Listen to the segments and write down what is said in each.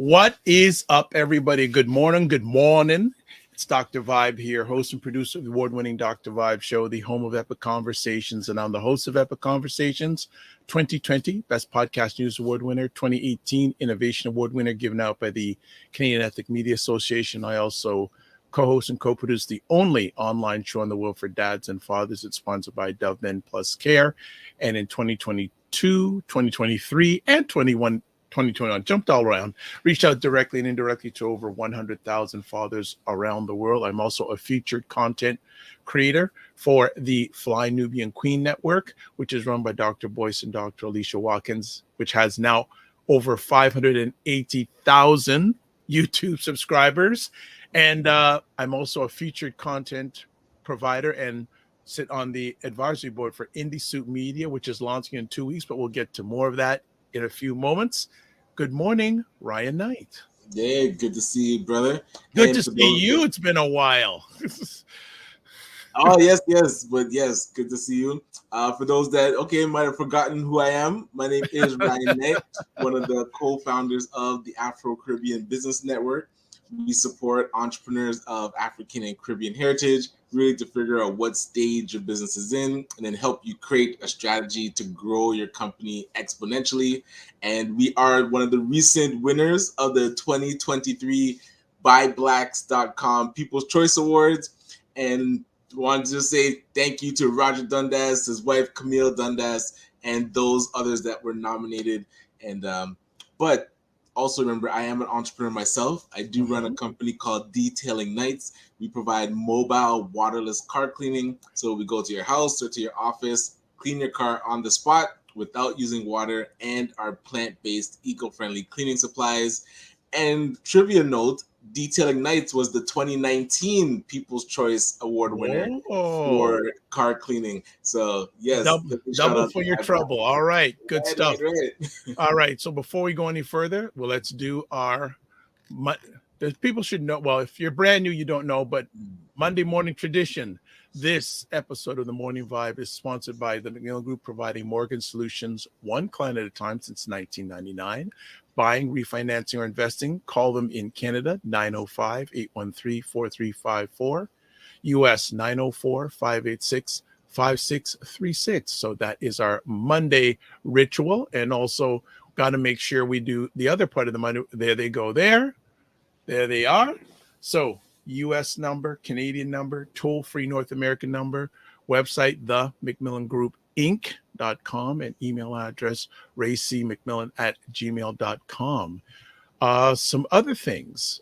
What is up, everybody? Good morning. Good morning. It's Dr. Vibe here, host and producer of the award-winning Dr. Vibe Show, the home of Epic Conversations. And I'm the host of Epic Conversations 2020, Best Podcast News Award winner, 2018 Innovation Award winner, given out by the Canadian Ethnic Media Association. I also co-host and co-produce the only online show in the world for dads and fathers. It's sponsored by Dove Men Plus Care. And in 2022, 2023, and 2021, jumped all around, reached out directly and indirectly to over 100,000 fathers around the world. I'm also a featured content creator for the Fly Nubian Queen Network, which is run by Dr. Boyce and Dr. Alicia Watkins, which has now over 580,000 YouTube subscribers. And I'm also a featured content provider and sit on the advisory board for Indie Suit Media, which is launching in 2 weeks, but we'll get to more of that in a few moments. Good morning, Ryan Knight. Yeah, good to see you, brother. Good to see you. It's been a while. Oh, yes, good to see you. For those that, might have forgotten who I am, my name is Ryan Knight, one of the co-founders of the Afro Caribbean Business Network. We support entrepreneurs of African and Caribbean heritage, really to figure out what stage your business is in, and then help you create a strategy to grow your company exponentially. And we are one of the recent winners of the 2023 BuyBlacks.com People's Choice Awards. And wanted to just say thank you to Roger Dundas, his wife Camille Dundas, and those others that were nominated. And but also remember, I am an entrepreneur myself. I do run a company called Detailing Nights. We provide mobile waterless car cleaning. So we go to your house or to your office, clean your car on the spot without using water, and our plant-based eco-friendly cleaning supplies. And trivia note, Detailing Nights was the 2019 People's Choice Award winner for car cleaning. So, yes. Double for your trouble. All right. Good stuff. Right. All right. So before we go any further, well, let's do people should know. Well, if you're brand new, you don't know, but Monday morning tradition. This episode of the Morning Vibe is sponsored by the McMillan Group, providing mortgage solutions one client at a time since 1999. Buying, refinancing, or investing, call them in Canada, 905-813-4354, US 904-586-5636. So that is our Monday ritual. And also got to make sure we do the other part of the Monday. There they go there. There they are. So US number, Canadian number, toll-free North American number, website, the McMillan Group Inc.com, and email address raycmcmillan@gmail.com. Some other things.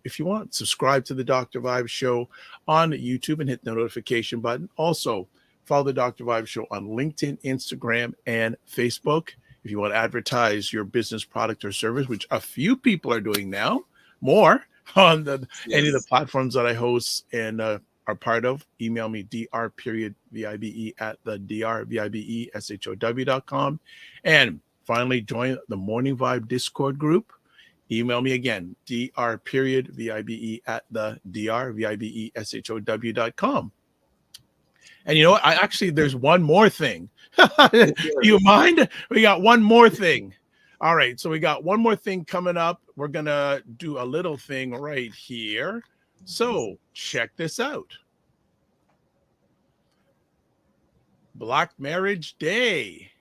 If you want, subscribe to the Dr. Vibe Show on YouTube and hit the notification button. Also, follow the Dr. Vibe Show on LinkedIn, Instagram, and Facebook. If you want to advertise your business, product, or service, which a few people are doing now, more on any of the platforms that I host and are part of, email me dr.vibe@the drvibeshow.com. And finally, join the Morning Vibe Discord group. Email me again, dr.vibe@the drvibeshow.com. And you know what? There's one more thing. Do you mind? We got one more thing. All right, so we got one more thing coming up. We're going to do a little thing right here. So check this out. Black Marriage Day.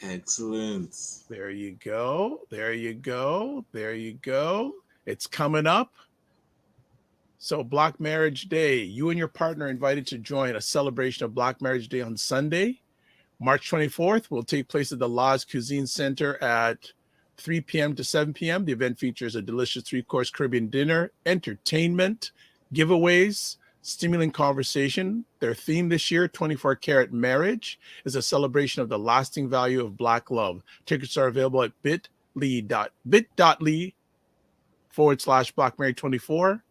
Excellent. There you go. There you go. There you go. It's coming up. So Black Marriage Day, you and your partner are invited to join a celebration of Black Marriage Day on Sunday, March 24th, will take place at the Laws Cuisine Center at 3 p.m. to 7 p.m. The event features a delicious 3-course Caribbean dinner, entertainment, giveaways, stimulating conversation. Their theme this year, 24 Karat Marriage, is a celebration of the lasting value of Black love. Tickets are available at bit.ly/BlackMarried24.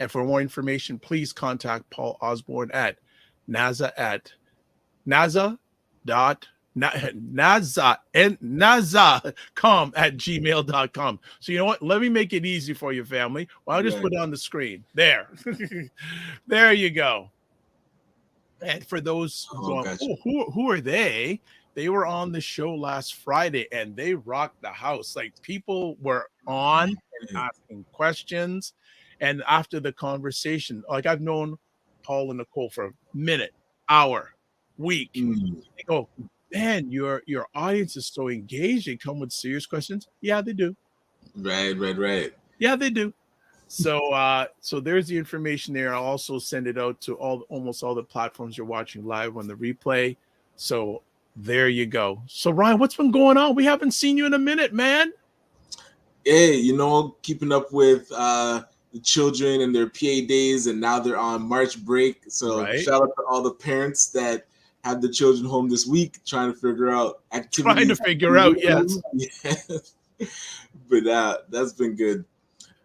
And for more information, please contact Paul Osborne at naza.com@gmail.com. So you know what? Let me make it easy for you, family. Well, I'll just put it on the screen. There. There you go. And for those who are they? They were on the show last Friday and they rocked the house. Like people were on and asking questions. And after the conversation, like I've known Paul and Nicole for a minute, hour, week. They go, man, your audience is so engaged. They come with serious questions. Yeah, they do. Right. Yeah, they do. So so there's the information there. I'll also send it out to almost all the platforms you're watching live on the replay. So there you go. So Ryan, what's been going on? We haven't seen you in a minute, man. Hey, keeping up with the children and their PA days, and now they're on March break. So shout out to all the parents that have the children home this week, trying to figure out activities. Trying to figure out, yes. But that's been good.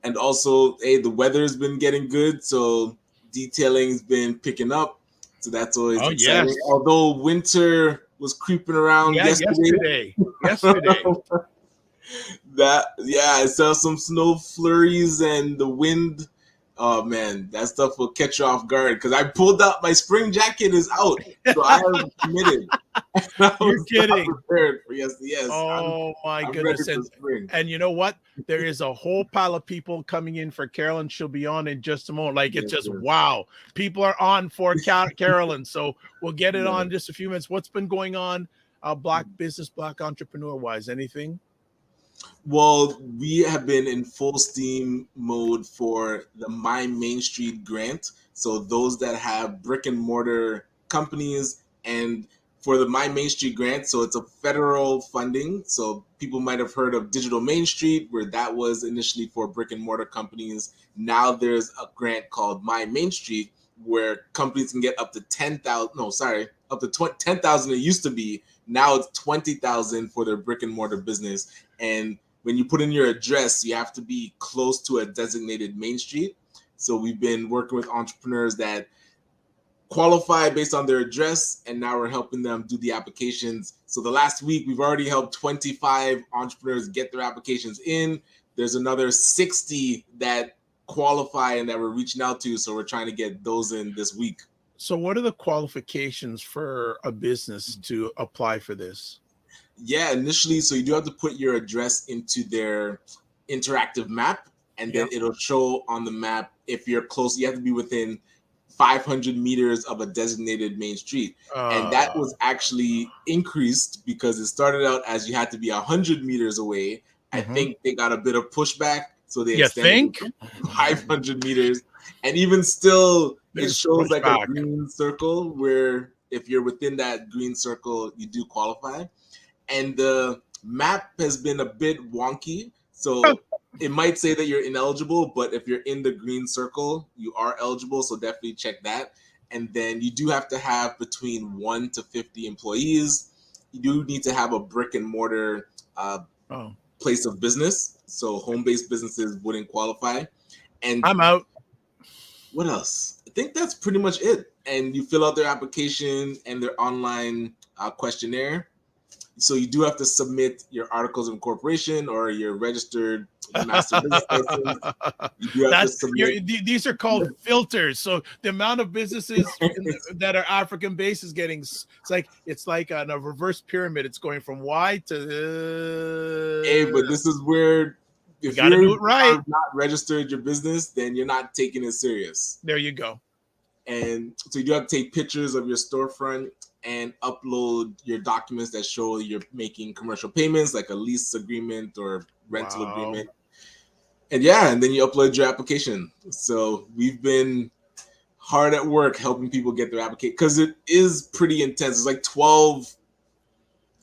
And also, hey, the weather's been getting good, so detailing's been picking up. So that's always exciting. Yes. Although winter was creeping around yesterday. I saw some snow flurries and the wind. Oh man, that stuff will catch you off guard because I pulled out my spring jacket is out, so I am committed. You're kidding? Prepared for yes. Oh my goodness! And you know what? There is a whole pile of people coming in for Carolyn. She'll be on in just a moment. Like it's just wow, people are on for Carolyn. So we'll get it on in just a few minutes. What's been going on, Black business, Black entrepreneur wise? Anything? Well, we have been in full steam mode for the My Main Street grant. So those that have brick and mortar companies, and for the My Main Street grant, so it's a federal funding. So people might have heard of Digital Main Street, where that was initially for brick and mortar companies. Now there's a grant called My Main Street, where companies can get up to up to 10,000 it used to be. Now it's 20,000 for their brick and mortar business. And when you put in your address, you have to be close to a designated main street. So we've been working with entrepreneurs that qualify based on their address, and now we're helping them do the applications. So the last week, we've already helped 25 entrepreneurs get their applications in. There's another 60 that qualify and that we're reaching out to. So we're trying to get those in this week. So what are the qualifications for a business to apply for this? Yeah, initially, so you do have to put your address into their interactive map, and then it'll show on the map if you're close. You have to be within 500 meters of a designated main street. And that was actually increased because it started out as you had to be 100 meters away. I think they got a bit of pushback, so they extended 500 meters. And even still, it shows like a green circle where if you're within that green circle, you do qualify. And the map has been a bit wonky. So it might say that you're ineligible, but if you're in the green circle, you are eligible. So definitely check that. And then you do have to have between 1 to 50 employees. You do need to have a brick and mortar place of business. So home-based businesses wouldn't qualify. And I'm out. What else? I think that's pretty much it. And you fill out their application and their online questionnaire. So you do have to submit your articles of incorporation or your registered master business license. You do have to submit. These are called filters. So the amount of businesses that are African based is getting it's like on a reverse pyramid. It's going from Y to. Hey, but this is where if you do it right, not registered your business, then you're not taking it serious. There you go. And so you do have to take pictures of your storefront and upload your documents that show you're making commercial payments, like a lease agreement or rental agreement. And then you upload your application. So we've been hard at work helping people get their application because it is pretty intense. It's like 12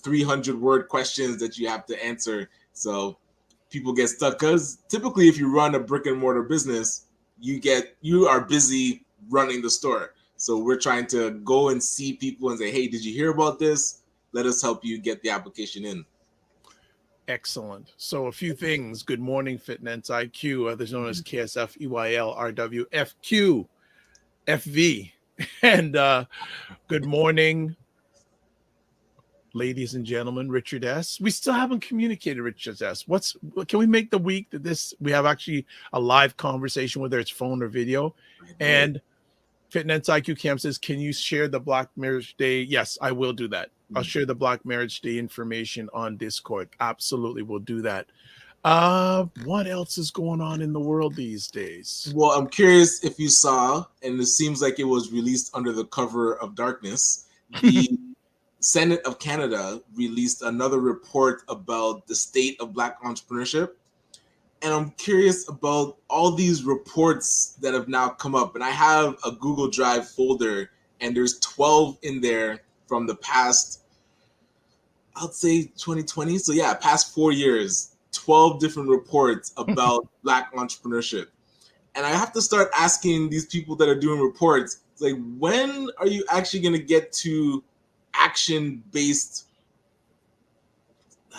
300-word questions that you have to answer. So people get stuck because typically if you run a brick and mortar business, you are busy running the store. So we're trying to go and see people and say, hey, did you hear about this? Let us help you get the application in. Excellent. So a few things. Good morning, Fitness IQ, others known as KSF, EYL, RW, FQ, FV. And good morning, ladies and gentlemen, Richard S. We still haven't communicated, Richard S. Can we make the week that we have actually a live conversation, whether it's phone or video? And Fitness IQ Camp says, can you share the Black Marriage Day? Yes, I will do that. I'll share the Black Marriage Day information on Discord. Absolutely, we'll do that. What else is going on in the world these days? Well, I'm curious if you saw, and it seems like it was released under the cover of darkness, the Senate of Canada released another report about the state of Black entrepreneurship. And I'm curious about all these reports that have now come up. And I have a Google Drive folder, and there's 12 in there from the past, I'd say 2020. So yeah, past 4 years, 12 different reports about Black entrepreneurship. And I have to start asking these people that are doing reports, it's like, when are you actually going to get to action-based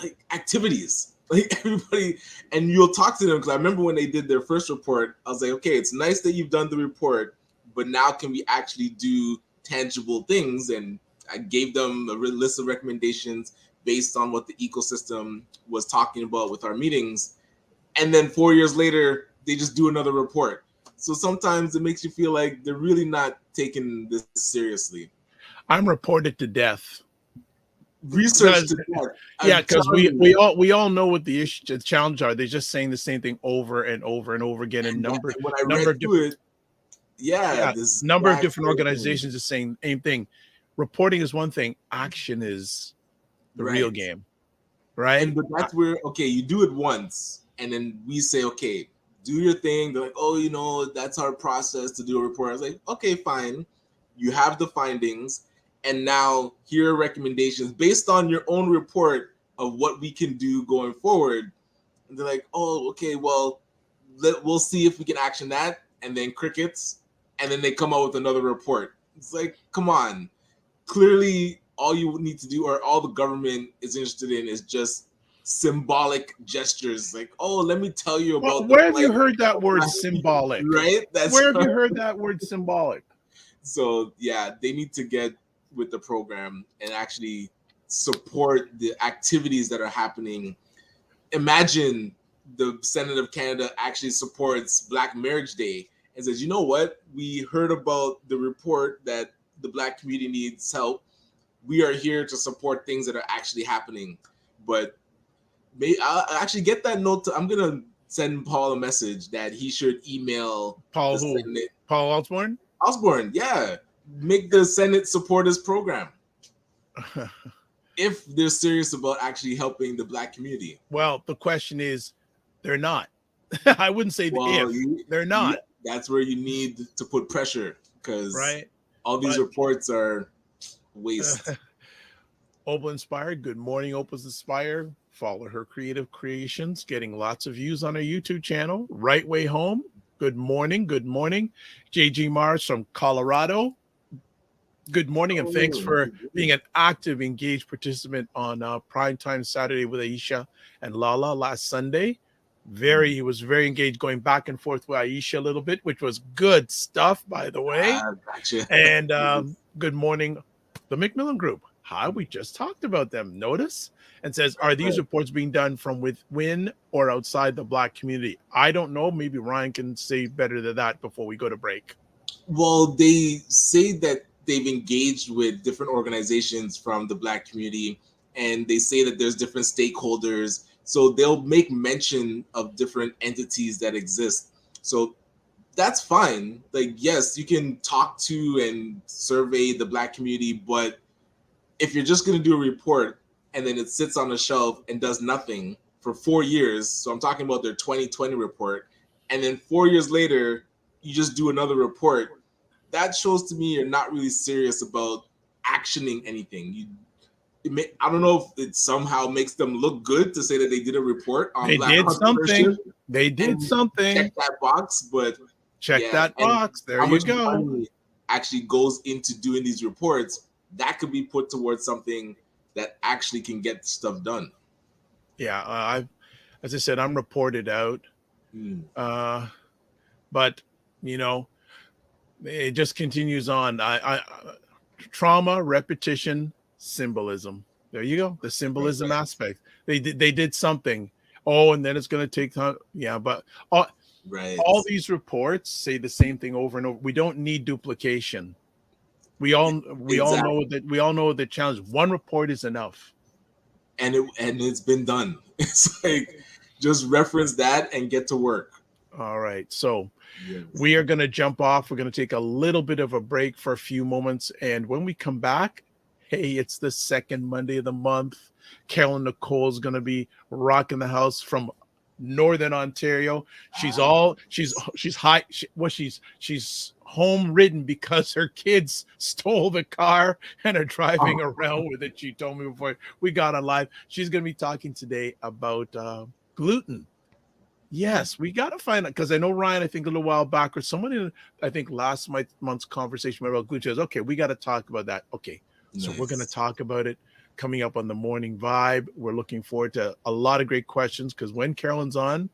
like activities? Like everybody, and you'll talk to them, because I remember when they did their first report, I was like, okay, it's nice that you've done the report, but now can we actually do tangible things? And I gave them a list of recommendations based on what the ecosystem was talking about with our meetings. And then 4 years later, they just do another report. So sometimes it makes you feel like they're really not taking this seriously. I'm reported to death. Research to death. Yeah, because we all know what the issue, the challenge are. They're just saying the same thing over and over and over again. And number of different organizations are saying the same thing. Reporting is one thing. Action is the real game, right? But that's where, okay, you do it once, and then we say, okay, do your thing. They're like, oh, you know, that's our process to do a report. I was like, okay, fine. You have the findings, and now here are recommendations based on your own report of what we can do going forward. And they're like, oh, okay, well, we'll see if we can action that. And then crickets, and then they come out with another report. It's like, come on. Clearly, all you need to do, or all the government is interested in, is just symbolic gestures. Like, oh, let me tell you about. Well, where have you heard that word symbolic? Right? Where have you heard that word symbolic? So yeah, they need to get with the program and actually support the activities that are happening. Imagine the Senate of Canada actually supports Black Marriage Day and says, you know what? We heard about the report that the Black community needs help. We are here to support things that are actually happening. But I'll actually get that note. I'm going to send Paul a message that he should email Paul who? Senate. Paul Osborne? Osborne, yeah. Make the Senate support this program. If they're serious about actually helping the Black community. Well, the question is, they're not. I wouldn't say they're not. That's where you need to put pressure, because all these reports are waste. Opal Inspired. Good morning, Opal's Inspired. Follow her creative creations, getting lots of views on her YouTube channel. Right Way Home. Good morning. Good morning. JG Mars from Colorado. Good morning, and thanks for being an active, engaged participant on Primetime Saturday with Aisha and Lala last Sunday. He was very engaged, going back and forth with Aisha a little bit, which was good stuff, by the way. Gotcha. And good morning, the Macmillan Group. Hi, we just talked about them. Notice? And says, are these reports being done from within or outside the Black community? I don't know. Maybe Ryan can say better than that before we go to break. Well, they say that they've engaged with different organizations from the Black community, and they say that there's different stakeholders. So they'll make mention of different entities that exist. So that's fine. Like, yes, you can talk to and survey the Black community, but if you're just going to do a report and then it sits on the shelf and does nothing for 4 years, so I'm talking about their 2020 report, and then 4 years later, you just do another report, that shows to me you're not really serious about actioning anything. I don't know if it somehow makes them look good to say that they did a report on Black entrepreneurship. They did something. Check that box, but check that box. There you go. Money actually goes into doing these reports that could be put towards something that actually can get stuff done. Yeah, as I said, I'm reported out. But you know, it just continues on. Trauma, repetition, symbolism. There you go. The symbolism aspect. They did something. Oh, and then it's going to take time. Yeah, but all these reports say the same thing over and over. We don't need duplication. We all Exactly. know the challenge. One report is enough. And it's been done. It's like just reference that and get to work. All right. So Yes. we are going to jump off. We're going to take a little bit of a break for a few moments. And when we come back, hey, it's the second Monday of the month. Carolyn Nichol is going to be rocking the house from Northern Ontario. She's home ridden because her kids stole the car and are driving around with it. She told me before we got on live. She's going to be talking today about gluten. Yes, we got to find out, because I know Ryan, I think a little while back, or someone in, I think last month's conversation about gluten, says, okay, we got to talk about that. Okay, so we're going to talk about it coming up on the Morning Vibe. We're looking forward to a lot of great questions, because when Carolyn's on,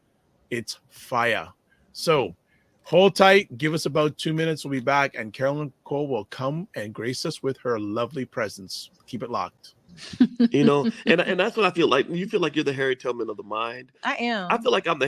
it's fire. So hold tight. Give us about 2 minutes. We'll be back, and Carolyn Nichol will come and grace us with her lovely presence. Keep it locked. You know, and that's what I feel like. You feel like you're the Harriet Tubman of the mind. I am. I feel like I'm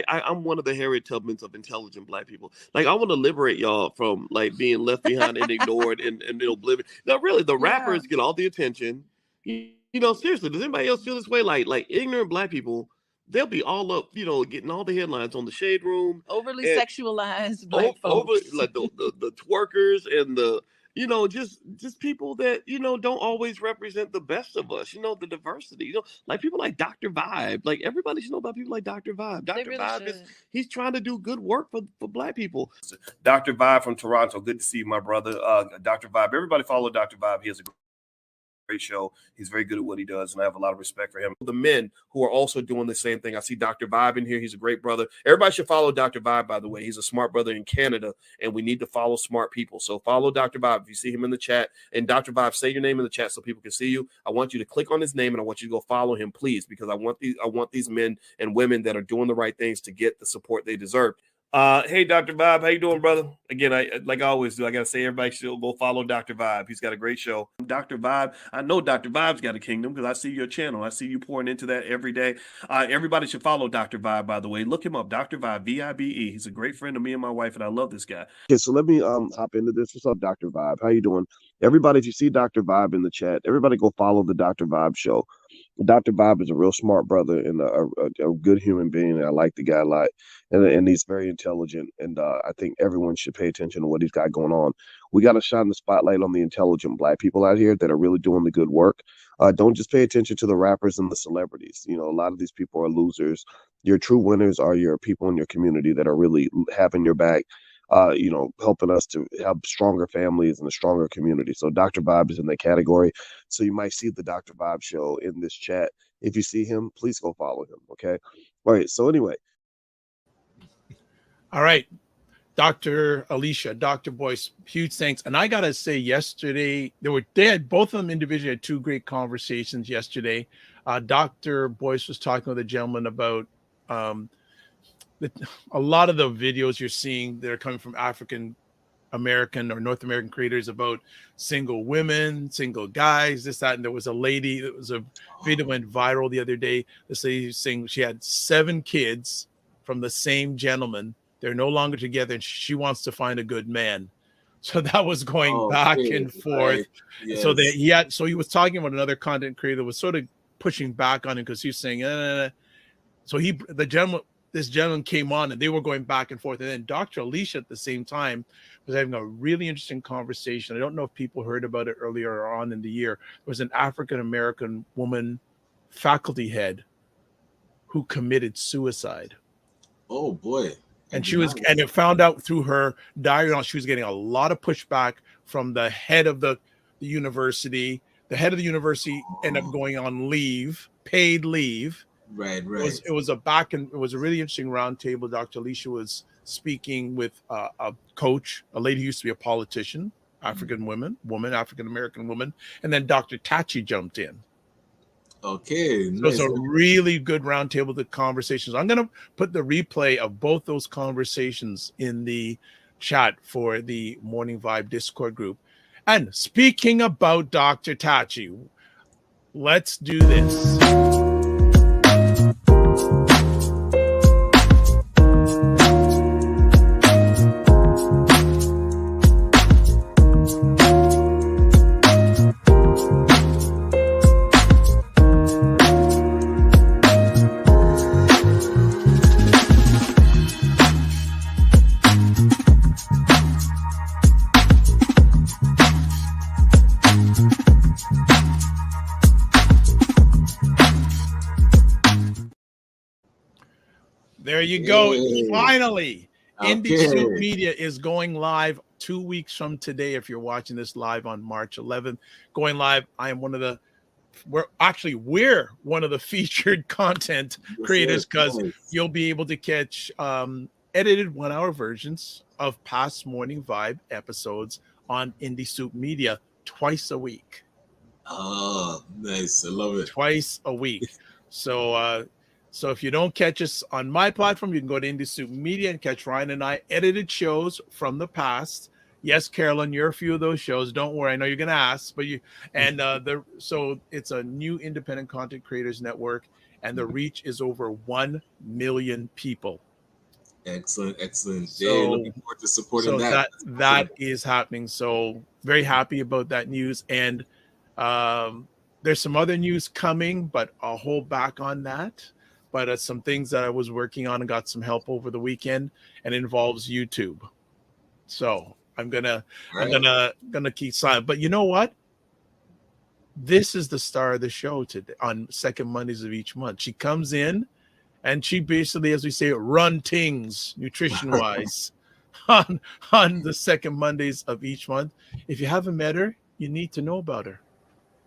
I'm one of the Harriet Tubmans of intelligent Black people. Like, I want to liberate y'all from like being left behind and ignored and oblivion. No, really, the rappers get all the attention. You know, seriously, does anybody else feel this way? Like ignorant Black people, they'll be all up, you know, getting all the headlines on the Shade Room. Overly sexualized Black folks. Like the twerkers and the, you know, just people that, you know, don't always represent the best of us, you know, the diversity, you know, like people like Dr. Vibe. Like, everybody should know about people like Dr. Vibe. Dr. Really Vibe he's trying to do good work for Black people. Dr. Vibe from Toronto. Good to see you, my brother. Dr. Vibe. Everybody follow Dr. Vibe. He has a great show. He's very good at what he does, and I have a lot of respect for him. The men who are also doing the same thing. I see Dr. Vibe in here. He's a great brother. Everybody should follow Dr. Vibe, by the way. He's a smart brother in Canada, and we need to follow smart people. So follow Dr. Vibe. If you see him in the chat, and Dr. Vibe, say your name in the chat so people can see you. I want you to click on his name, and I want you to go follow him, please, because I want these men and women that are doing the right things to get the support they deserve. Hey, Dr. Vibe, how you doing, brother? Again, like I always do, I got to say everybody should go follow Dr. Vibe. He's got a great show. Dr. Vibe, I know Dr. Vibe's got a kingdom because I see your channel. I see you pouring into that every day. Everybody should follow Dr. Vibe, by the way. Look him up, Dr. Vibe, V-I-B-E. He's a great friend of me and my wife, and I love this guy. Okay, so let me hop into this. What's up, Dr. Vibe? How you doing? Everybody, if you see Dr. Vibe in the chat, everybody go follow the Dr. Vibe show. Dr. Vibe is a real smart brother and a good human being. I like the guy a lot, and he's very intelligent. And I think everyone should pay attention to what he's got going on. We got to shine the spotlight on the intelligent Black people out here that are really doing the good work. Don't just pay attention to the rappers and the celebrities. You know, a lot of these people are losers. Your true winners are your people in your community that are really having your back. You know, helping us to have stronger families and a stronger community. So Dr. Vibe is in that category. So you might see the Dr. Vibe show in this chat. If you see him, please go follow him. Okay. All right. So anyway. All right. Dr. Alicia, Dr. Boyce, huge thanks. And I got to say, yesterday, they had both of them individually had two great conversations yesterday. Dr. Boyce was talking with a gentleman about a lot of the videos you're seeing that are coming from African American or North American creators about single women, single guys, this, that. And there was a lady, that was a video that went viral the other day. This lady was saying she had 7 kids from the same gentleman. They're no longer together, and she wants to find a good man. So that was going back and forth. Right. Yes. So he was talking about another content creator that was sort of pushing back on him because he was saying, So this gentleman came on and they were going back and forth. And then Dr. Alicia at the same time was having a really interesting conversation. I don't know if people heard about it earlier on in the year. There was an African-American woman faculty head who committed suicide. Oh boy. And and it found out through her diary, she was getting a lot of pushback from the head of the university. The head of the university ended up going on leave, paid leave. Right. It was a really interesting roundtable. Dr. Alicia was speaking with a coach, a lady who used to be a politician, African American woman, and then Dr. Tachi jumped in. Okay, so nice. It was a really good roundtable of conversations. I'm going to put the replay of both those conversations in the chat for the Morning Vibe Discord group. And speaking about Dr. Tachi, let's do this. you go. Yay. Finally, Indie Okay. Soup Media is going live 2 weeks from today. If you're watching this live on March 11th, going live. We're one of the featured content creators, because you'll be able to catch edited 1-hour versions of past Morning Vibe episodes on Indie Soup Media twice a week. Oh, nice. I love it. Twice a week. So if you don't catch us on my platform, you can go to Indie Soup Media and catch Ryan and I edited shows from the past. Yes, Carolyn, you're a few of those shows. Don't worry. I know you're going to ask, but so it's a new independent content creators network, and the reach is over 1 million people. Excellent. So, looking forward to supporting that is happening. So very happy about that news. And there's some other news coming, but I'll hold back on that. But some things that I was working on and got some help over the weekend, and it involves YouTube. So I'm gonna keep silent. But you know what? This is the star of the show today on second Mondays of each month. She comes in and she basically, as we say, run things nutrition wise on the second Mondays of each month. If you haven't met her, you need to know about her.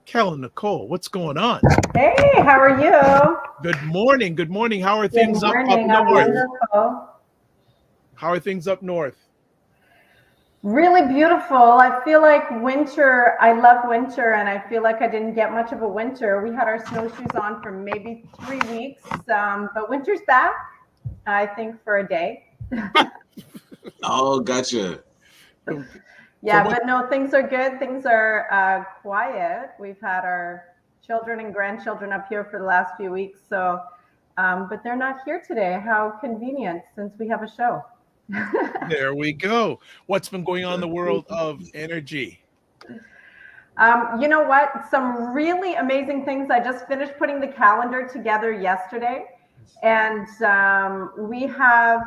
Carolyn Nichol, what's going on? Hey, how are you? Good morning. Good morning. How are things up north? Wonderful. How are things up north? Really beautiful. I feel like winter. I love winter, and I feel like I didn't get much of a winter. We had our snowshoes on for maybe 3 weeks, but winter's back, I think, for a day. Oh, gotcha. Yeah, but no, things are good. Things are quiet. We've had our children and grandchildren up here for the last few weeks, so but they're not here today. How convenient, since we have a show. There we go. What's been going on in the world of energy? You know what? Some really amazing things. I just finished putting the calendar together yesterday, and we have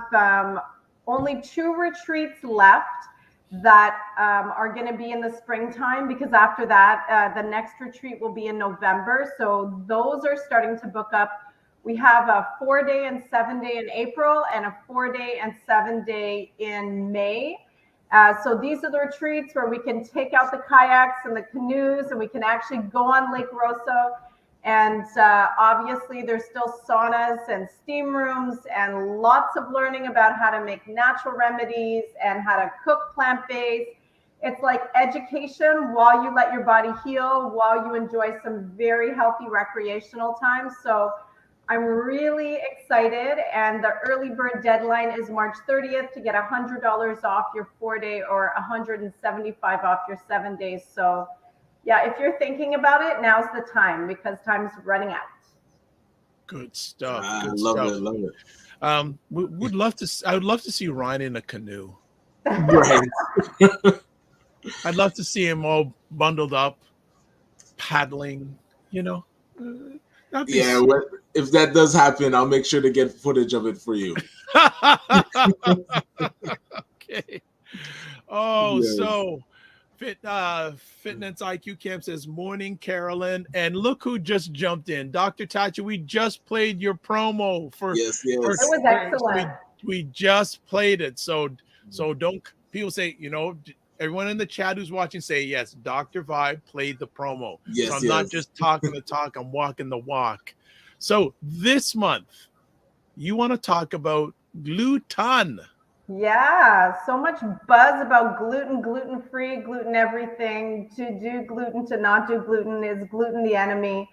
only 2 retreats left that are going to be in the springtime, because after that, the next retreat will be in November. So those are starting to book up. We have a 4-day and 7-day in April, and a 4-day and 7-day in May. So these are the retreats where we can take out the kayaks and the canoes, and we can actually go on Lake Rosso. And obviously there's still saunas and steam rooms, and lots of learning about how to make natural remedies and how to cook plant-based. It's like education while you let your body heal, while you enjoy some very healthy recreational time. So I'm really excited, and the early bird deadline is March 30th to get $100 off your 4-day or $175 off your 7 days. So yeah, if you're thinking about it, now's the time, because time's running out. Good stuff. I Good love stuff. it. Love it. I would love to see Ryan in a canoe. Right. I'd love to see him all bundled up, paddling, Yeah, if that does happen, I'll make sure to get footage of it for you. Okay. Oh, Yes. So Fitness IQ Camp says, morning, Carolyn. And look who just jumped in. Dr. Tachi, we just played your promo for Yes. It was excellent. We just played it. So don't people say, everyone in the chat who's watching say, yes, Dr. Vibe played the promo. Yes, so I'm not just talking the talk, I'm walking the walk. So this month, you want to talk about gluten. Yeah, so much buzz about gluten, gluten-free, gluten everything. To do gluten, to not do gluten. Is gluten the enemy?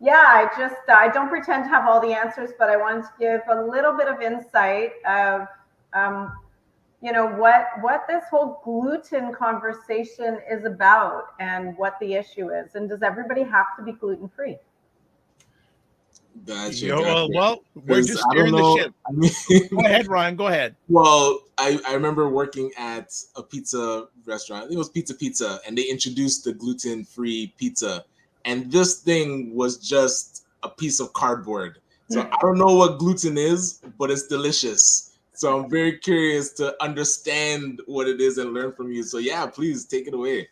Yeah, I don't pretend to have all the answers, but I wanted to give a little bit of insight of what this whole gluten conversation is about, and what the issue is, and does everybody have to be gluten-free? Gotcha. Well, we're just steering the ship. I mean, go ahead, Ryan. Go ahead. Well, I remember working at a pizza restaurant. I think it was Pizza, and they introduced the gluten-free pizza. And this thing was just a piece of cardboard. So I don't know what gluten is, but it's delicious. So I'm very curious to understand what it is and learn from you. So yeah, please take it away.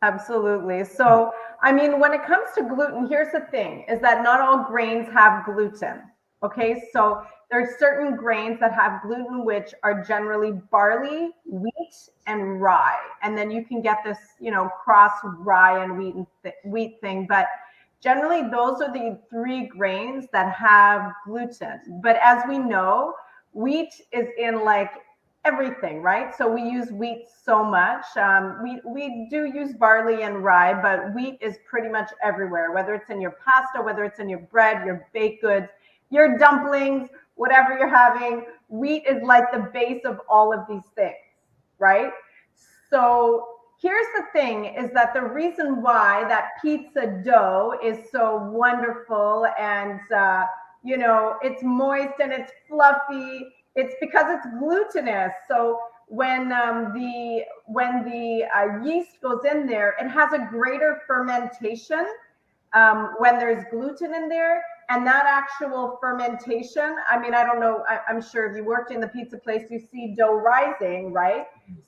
Absolutely. So, I mean, when it comes to gluten, here's the thing, is that not all grains have gluten. Okay, so there's certain grains that have gluten, which are generally barley, wheat, and rye. And then you can get this, cross rye and wheat thing. But generally, those are the three grains that have gluten. But as we know, wheat is in like everything, right? So we use wheat so much. We do use barley and rye, but wheat is pretty much everywhere, whether it's in your pasta, whether it's in your bread, your baked goods, your dumplings, whatever you're having. Wheat is like the base of all of these things, right? So here's the thing, is that the reason why that pizza dough is so wonderful and, it's moist and it's fluffy, it's because it's glutinous. So when the yeast goes in there, it has a greater fermentation when there's gluten in there. And that actual fermentation, I mean, I don't know, I'm sure if you worked in the pizza place, you see dough rising, right?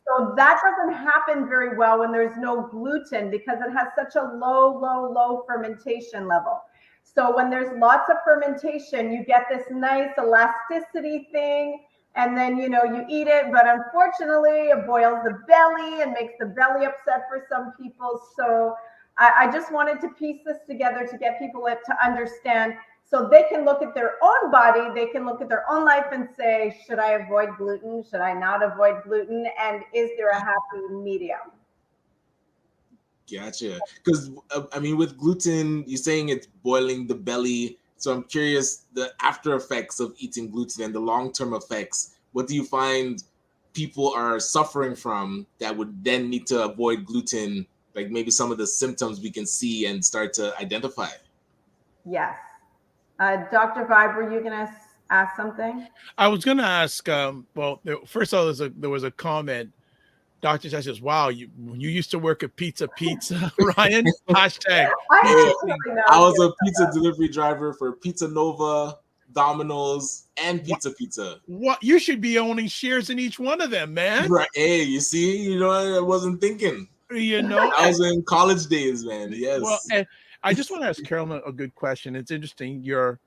So that doesn't happen very well when there's no gluten, because it has such a low fermentation level. So when there's lots of fermentation, you get this nice elasticity thing, and then, you eat it, but unfortunately it boils the belly and makes the belly upset for some people. So I just wanted to piece this together to get people to understand, so they can look at their own body, they can look at their own life and say, should I avoid gluten? Should I not avoid gluten? And is there a happy medium? Gotcha. Because with gluten, you're saying it's boiling the belly. So I'm curious, the after effects of eating gluten and the long-term effects, what do you find people are suffering from that would then need to avoid gluten? Like maybe some of the symptoms we can see and start to identify. Yes. Dr. Vibe, were you going to ask something? I was going to ask, first of all, there was a comment. Dr. Chai says, wow, you used to work at Pizza, Ryan? Hashtag. I was a pizza delivery driver for Pizza Nova, Domino's, and Pizza. What? You should be owning shares in each one of them, man. Right. Hey, you see, I wasn't thinking. I was in college days, man. Yes. Well, and I just want to ask Carolyn a good question. It's interesting. You're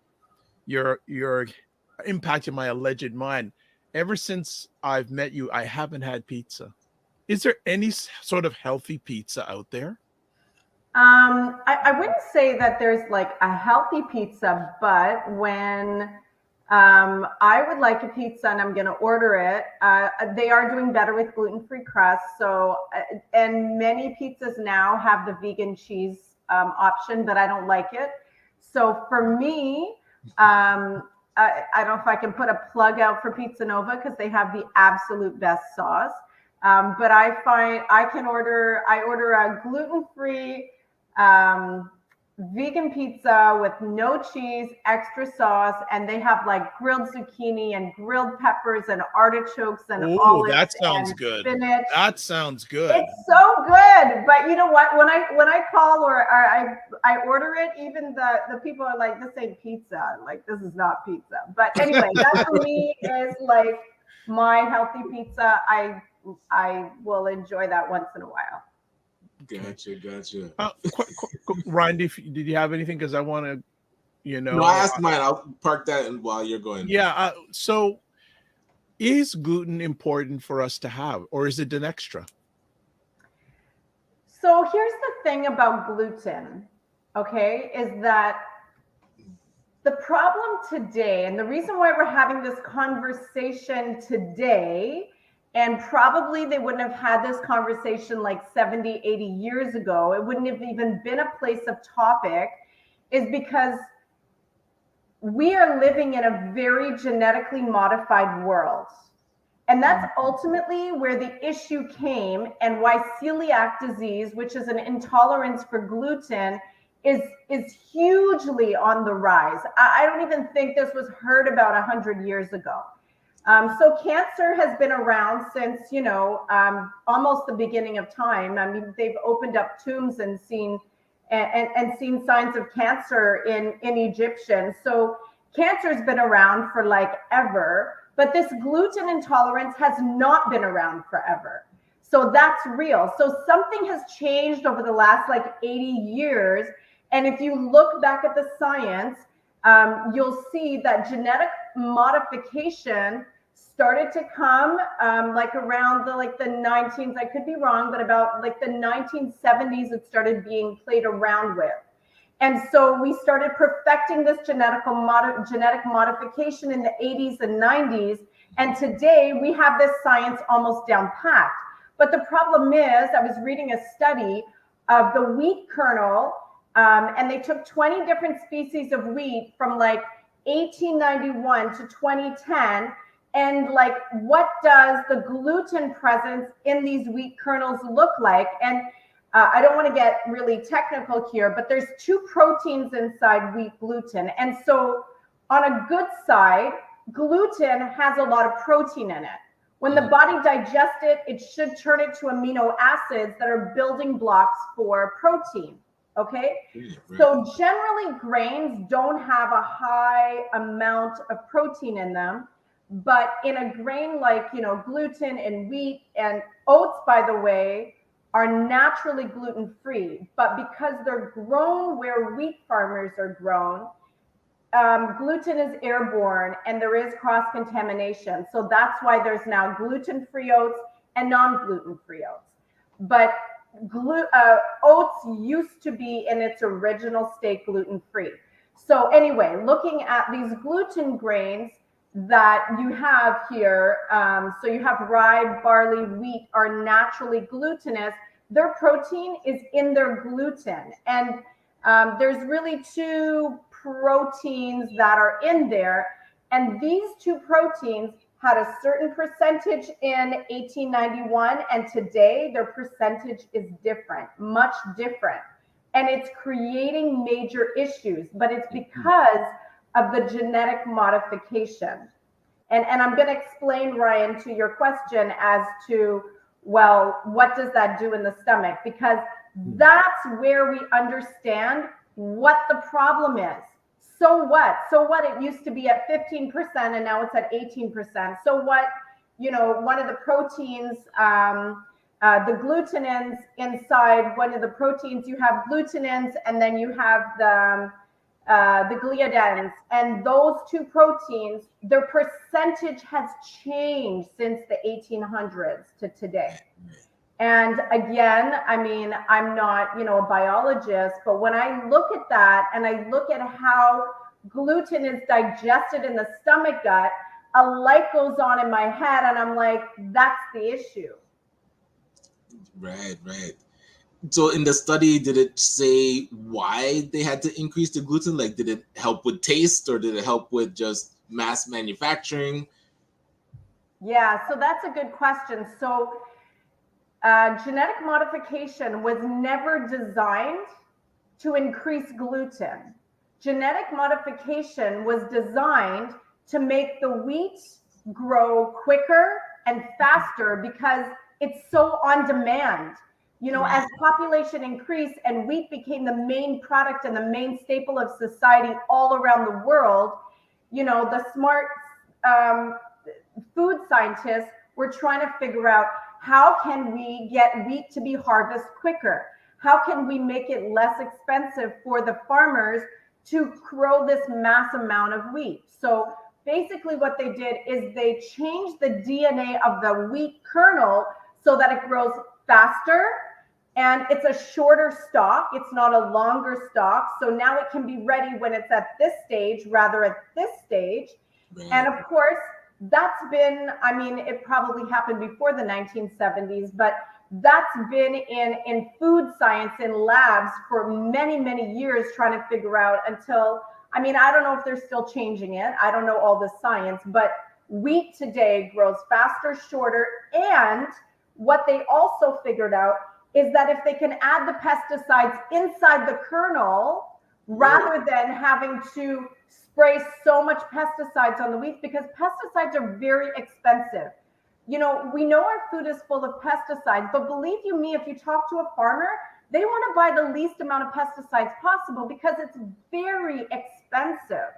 impacting my alleged mind. Ever since I've met you, I haven't had pizza. Is there any sort of healthy pizza out there? I wouldn't say that there's like a healthy pizza, but when I would like a pizza and I'm going to order it, they are doing better with gluten-free crust. So, and many pizzas now have the vegan cheese option, but I don't like it. So for me, I don't know if I can put a plug out for Pizza Nova, because they have the absolute best sauce. But I find I order a gluten-free vegan pizza with no cheese, extra sauce, and they have like grilled zucchini and grilled peppers and artichokes and olives. That sounds good. Spinach. That sounds good. It's so good. But you know what? When I call or I order it, even the people are like, this ain't pizza. Like, this is not pizza. But anyway, that for me is like my healthy pizza. I will enjoy that once in a while. Gotcha. Ryan, did you have anything? Because I want to, No, I asked mine. I'll park that while you're going. Yeah. So is gluten important for us to have, or is it an extra? So here's the thing about gluten, okay, is that the problem today, and the reason why we're having this conversation today, and probably they wouldn't have had this conversation like 70, 80 years ago, it wouldn't have even been a place of topic, is because we are living in a very genetically modified world. And that's ultimately where the issue came, and why celiac disease, which is an intolerance for gluten, is hugely on the rise. I don't even think this was heard about 100 years ago. So cancer has been around since, almost the beginning of time. I mean, they've opened up tombs and seen signs of cancer in Egyptians. So cancer's been around for like ever, but this gluten intolerance has not been around forever. So that's real. So something has changed over the last like 80 years. And if you look back at the science, you'll see that genetic modification started to come like around the 19s. I could be wrong, but about like the 1970s, it started being played around with. And so we started perfecting this genetic modification in the 80s and 90s. And today we have this science almost down packed. But the problem is, I was reading a study of the wheat kernel, and they took 20 different species of wheat from like 1891 to 2010. And like, what does the gluten presence in these wheat kernels look like? And I don't want to get really technical here, but there's 2 proteins inside wheat gluten. And so on a good side, gluten has a lot of protein in it. When the body digests it, it should turn it to amino acids that are building blocks for protein. Okay. Right. So generally grains don't have a high amount of protein in them, but in a grain like, gluten and wheat and oats, by the way, are naturally gluten-free, but because they're grown where wheat farmers are grown, gluten is airborne and there is cross-contamination. So that's why there's now gluten-free oats and non-gluten-free oats. But oats used to be in its original state gluten-free. So anyway, looking at these gluten grains that you have here, so you have rye, barley, wheat are naturally glutinous. Their protein is in their gluten. And there's really 2 proteins that are in there. And these 2 proteins had a certain percentage in 1891. And today their percentage is different, much different. And it's creating major issues, but it's because of the genetic modification. And I'm going to explain, Ryan, to your question as to, well, what does that do in the stomach? Because that's where we understand what the problem is. So what? It used to be at 15% and now it's at 18%. So what, one of the proteins, the glutenins inside one of the proteins, you have glutenins and then you have the gliadins, and those 2 proteins, their percentage has changed since the 1800s to today. And again, I mean, I'm not, a biologist, but when I look at that and I look at how gluten is digested in the stomach gut, a light goes on in my head and I'm like, that's the issue. Right. So in the study, did it say why they had to increase the gluten? Like, did it help with taste or did it help with just mass manufacturing? Yeah, so that's a good question. So genetic modification was never designed to increase gluten. Genetic modification was designed to make the wheat grow quicker and faster because it's so on demand. As population increased and wheat became the main product and the main staple of society all around the world, the smart food scientists were trying to figure out, how can we get wheat to be harvested quicker? How can we make it less expensive for the farmers to grow this mass amount of wheat? So basically what they did is they changed the DNA of the wheat kernel so that it grows faster and it's a shorter stalk. It's not a longer stalk. So now it can be ready when it's at this stage rather at this stage. Right. And of course, that's been, it probably happened before the 1970s, but that's been in food science in labs for many, many years trying to figure out until, I don't know if they're still changing it. I don't know all the science, but wheat today grows faster, shorter. And what they also figured out is that if they can add the pesticides inside the kernel, rather than having to spray so much pesticides on the wheat, because pesticides are very expensive. We know our food is full of pesticides, but believe you me, if you talk to a farmer, they want to buy the least amount of pesticides possible because it's very expensive.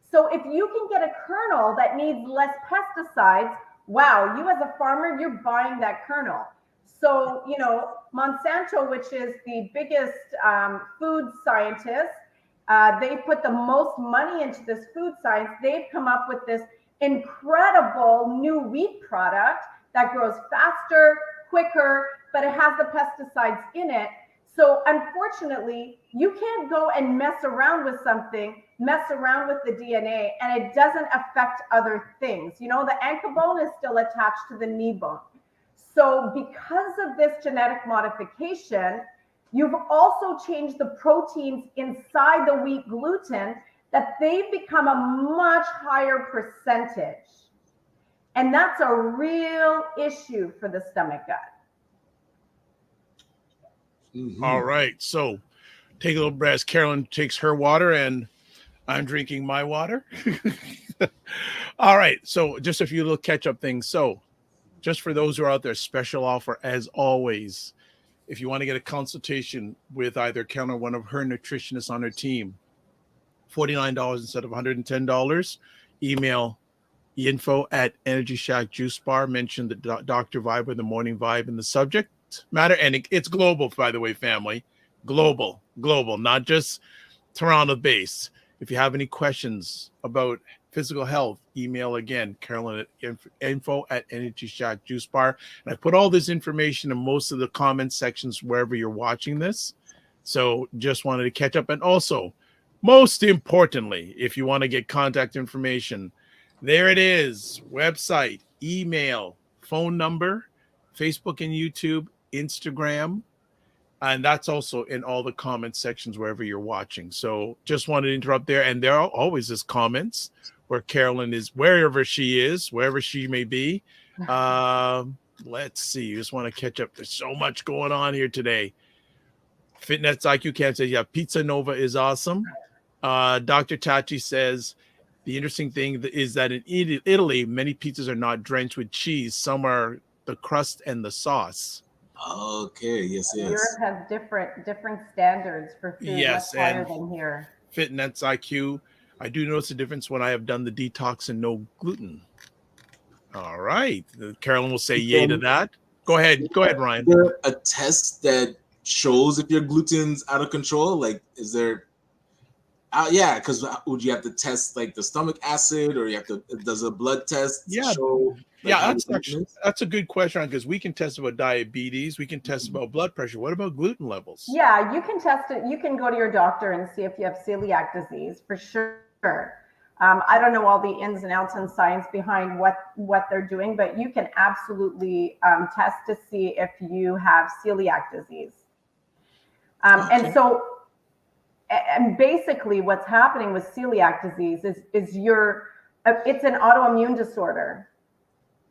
So if you can get a kernel that needs less pesticides, wow, you as a farmer, you're buying that kernel. So, Monsanto, which is the biggest food scientist, They put the most money into this food science. They've come up with this incredible new wheat product that grows faster, quicker, but it has the pesticides in it. So unfortunately, you can't go and mess around with something, mess around with the DNA, and it doesn't affect other things. You know, the ankle bone is still attached to the knee bone. So because of this genetic modification, you've also changed the proteins inside the wheat gluten that they've become a much higher percentage. And that's a real issue for the stomach gut. Mm-hmm. All right. So take a little breath as Carolyn takes her water and I'm drinking my water. All right. So just a few little catch up things. So just for those who are out there, special offer as always. If you want to get a consultation with either Carolyn or one of her nutritionists on her team, $49 instead of $110. Email info@Energy Shack Juice Bar. Mention the Dr. Vibe or the Morning Vibe in the subject matter. And it's global, by the way, family. Global, not just Toronto based. If you have any questions about physical health, email again, Carolyn at info@Energy Shack Juice Bar. And I put all this information in most of the comment sections wherever you're watching this. So just wanted to catch up. And also, most importantly, if you want to get contact information, there it is. Website, email, phone number, Facebook and YouTube, Instagram. And that's also in all the comment sections wherever you're watching. So just wanted to interrupt there. And there are always is comments where Carolyn is, wherever she may be. Let's see. You just want to catch up. There's so much going on here today. Fitness IQ Camp says, yeah, Pizza Nova is awesome. Dr. Tachi says, the interesting thing is that in Italy, many pizzas are not drenched with cheese. Some are the crust and the sauce. Okay, yes. Europe has different standards for food, yes, much higher than here. Fitness IQ, I do notice a difference when I have done the detox and no gluten. All right, Carolyn will say yay to that. Go ahead, Ryan. Is there a test that shows if your gluten's out of control? Like, is there? Yeah, because would you have to test like the stomach acid, or does a blood test show? That's a good question, because we can test about diabetes, we can test about blood pressure. What about gluten levels? Yeah, you can test it. You can go to your doctor and see if you have celiac disease for sure. I don't know all the ins and outs and science behind what they're doing, but you can absolutely test to see if you have celiac disease. And basically what's happening with celiac disease is it's an autoimmune disorder.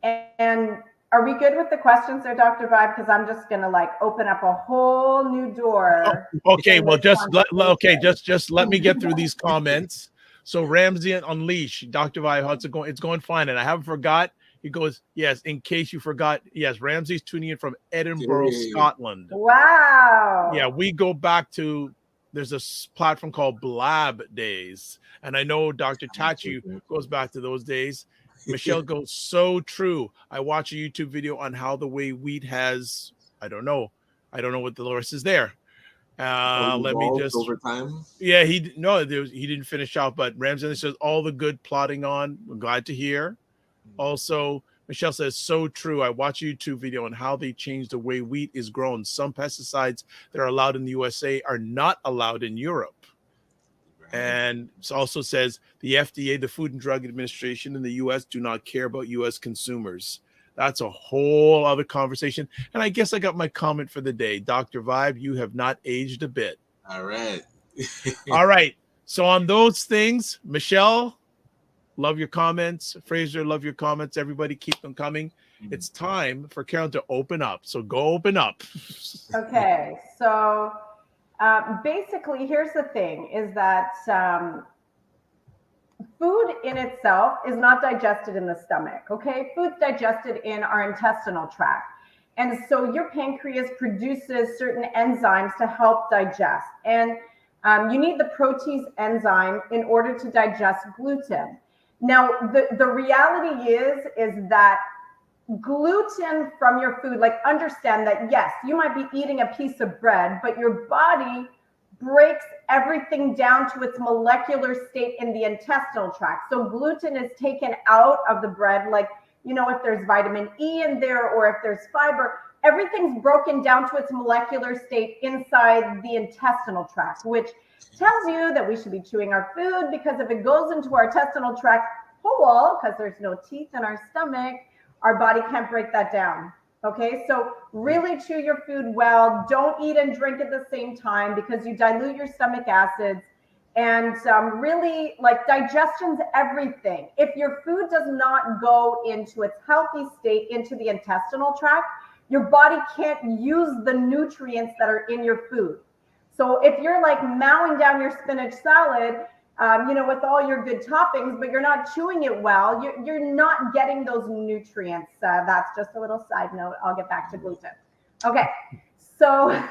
And are we good with the questions there, Dr. Vibe? Because I'm just going to open up a whole new door. Okay, well, just let me get through these comments. So Ramsey Unleash, Dr. Vibe, how's it going? It's going fine. And I haven't forgot. He goes, yes, in case you forgot. Yes, Ramsey's tuning in from Edinburgh, Scotland. Wow. Yeah, we go back to, there's a platform called Blab Days. And I know Dr. Tachi goes back to those days. Michelle goes, so true. I watch a YouTube video on how the way wheat has, I don't know what the rest is there. Let me just over time. Yeah, he didn't finish off, but Ramsey says all the good plotting on. We're glad to hear. Also, Michelle says, so true. I watch a YouTube video on how they changed the way wheat is grown. Some pesticides that are allowed in the USA are not allowed in Europe. And it also says the FDA, the Food and Drug Administration in the U.S. do not care about U.S. consumers. That's a whole other conversation. And I guess I got my comment for the day. Dr. Vibe, you have not aged a bit. All right. All right. So on those things, Michelle, love your comments. Fraser, love your comments. Everybody keep them coming. It's time for Carolyn to open up. So go open up. Okay. So basically, here's the thing, is that food in itself is not digested in the stomach, okay? Food's digested in our intestinal tract. And so your pancreas produces certain enzymes to help digest. And you need the protease enzyme in order to digest gluten. Now, the reality is that gluten from your food, understand that, yes, you might be eating a piece of bread, but your body breaks everything down to its molecular state in the intestinal tract. So gluten is taken out of the bread, like, if there's vitamin E in there or if there's fiber, everything's broken down to its molecular state inside the intestinal tract, which tells you that we should be chewing our food, because if it goes into our intestinal tract whole, because there's no teeth in our stomach, our body can't break that down. Okay, so really chew your food well. Don't eat and drink at the same time, because you dilute your stomach acids. And really, like, digestion's everything. If your food does not go into its healthy state into the intestinal tract, your body can't use the nutrients that are in your food. So if you're like mowing down your spinach salad, with all your good toppings, but you're not chewing it well, you're not getting those nutrients. That's just a little side note. I'll get back to gluten. Okay, so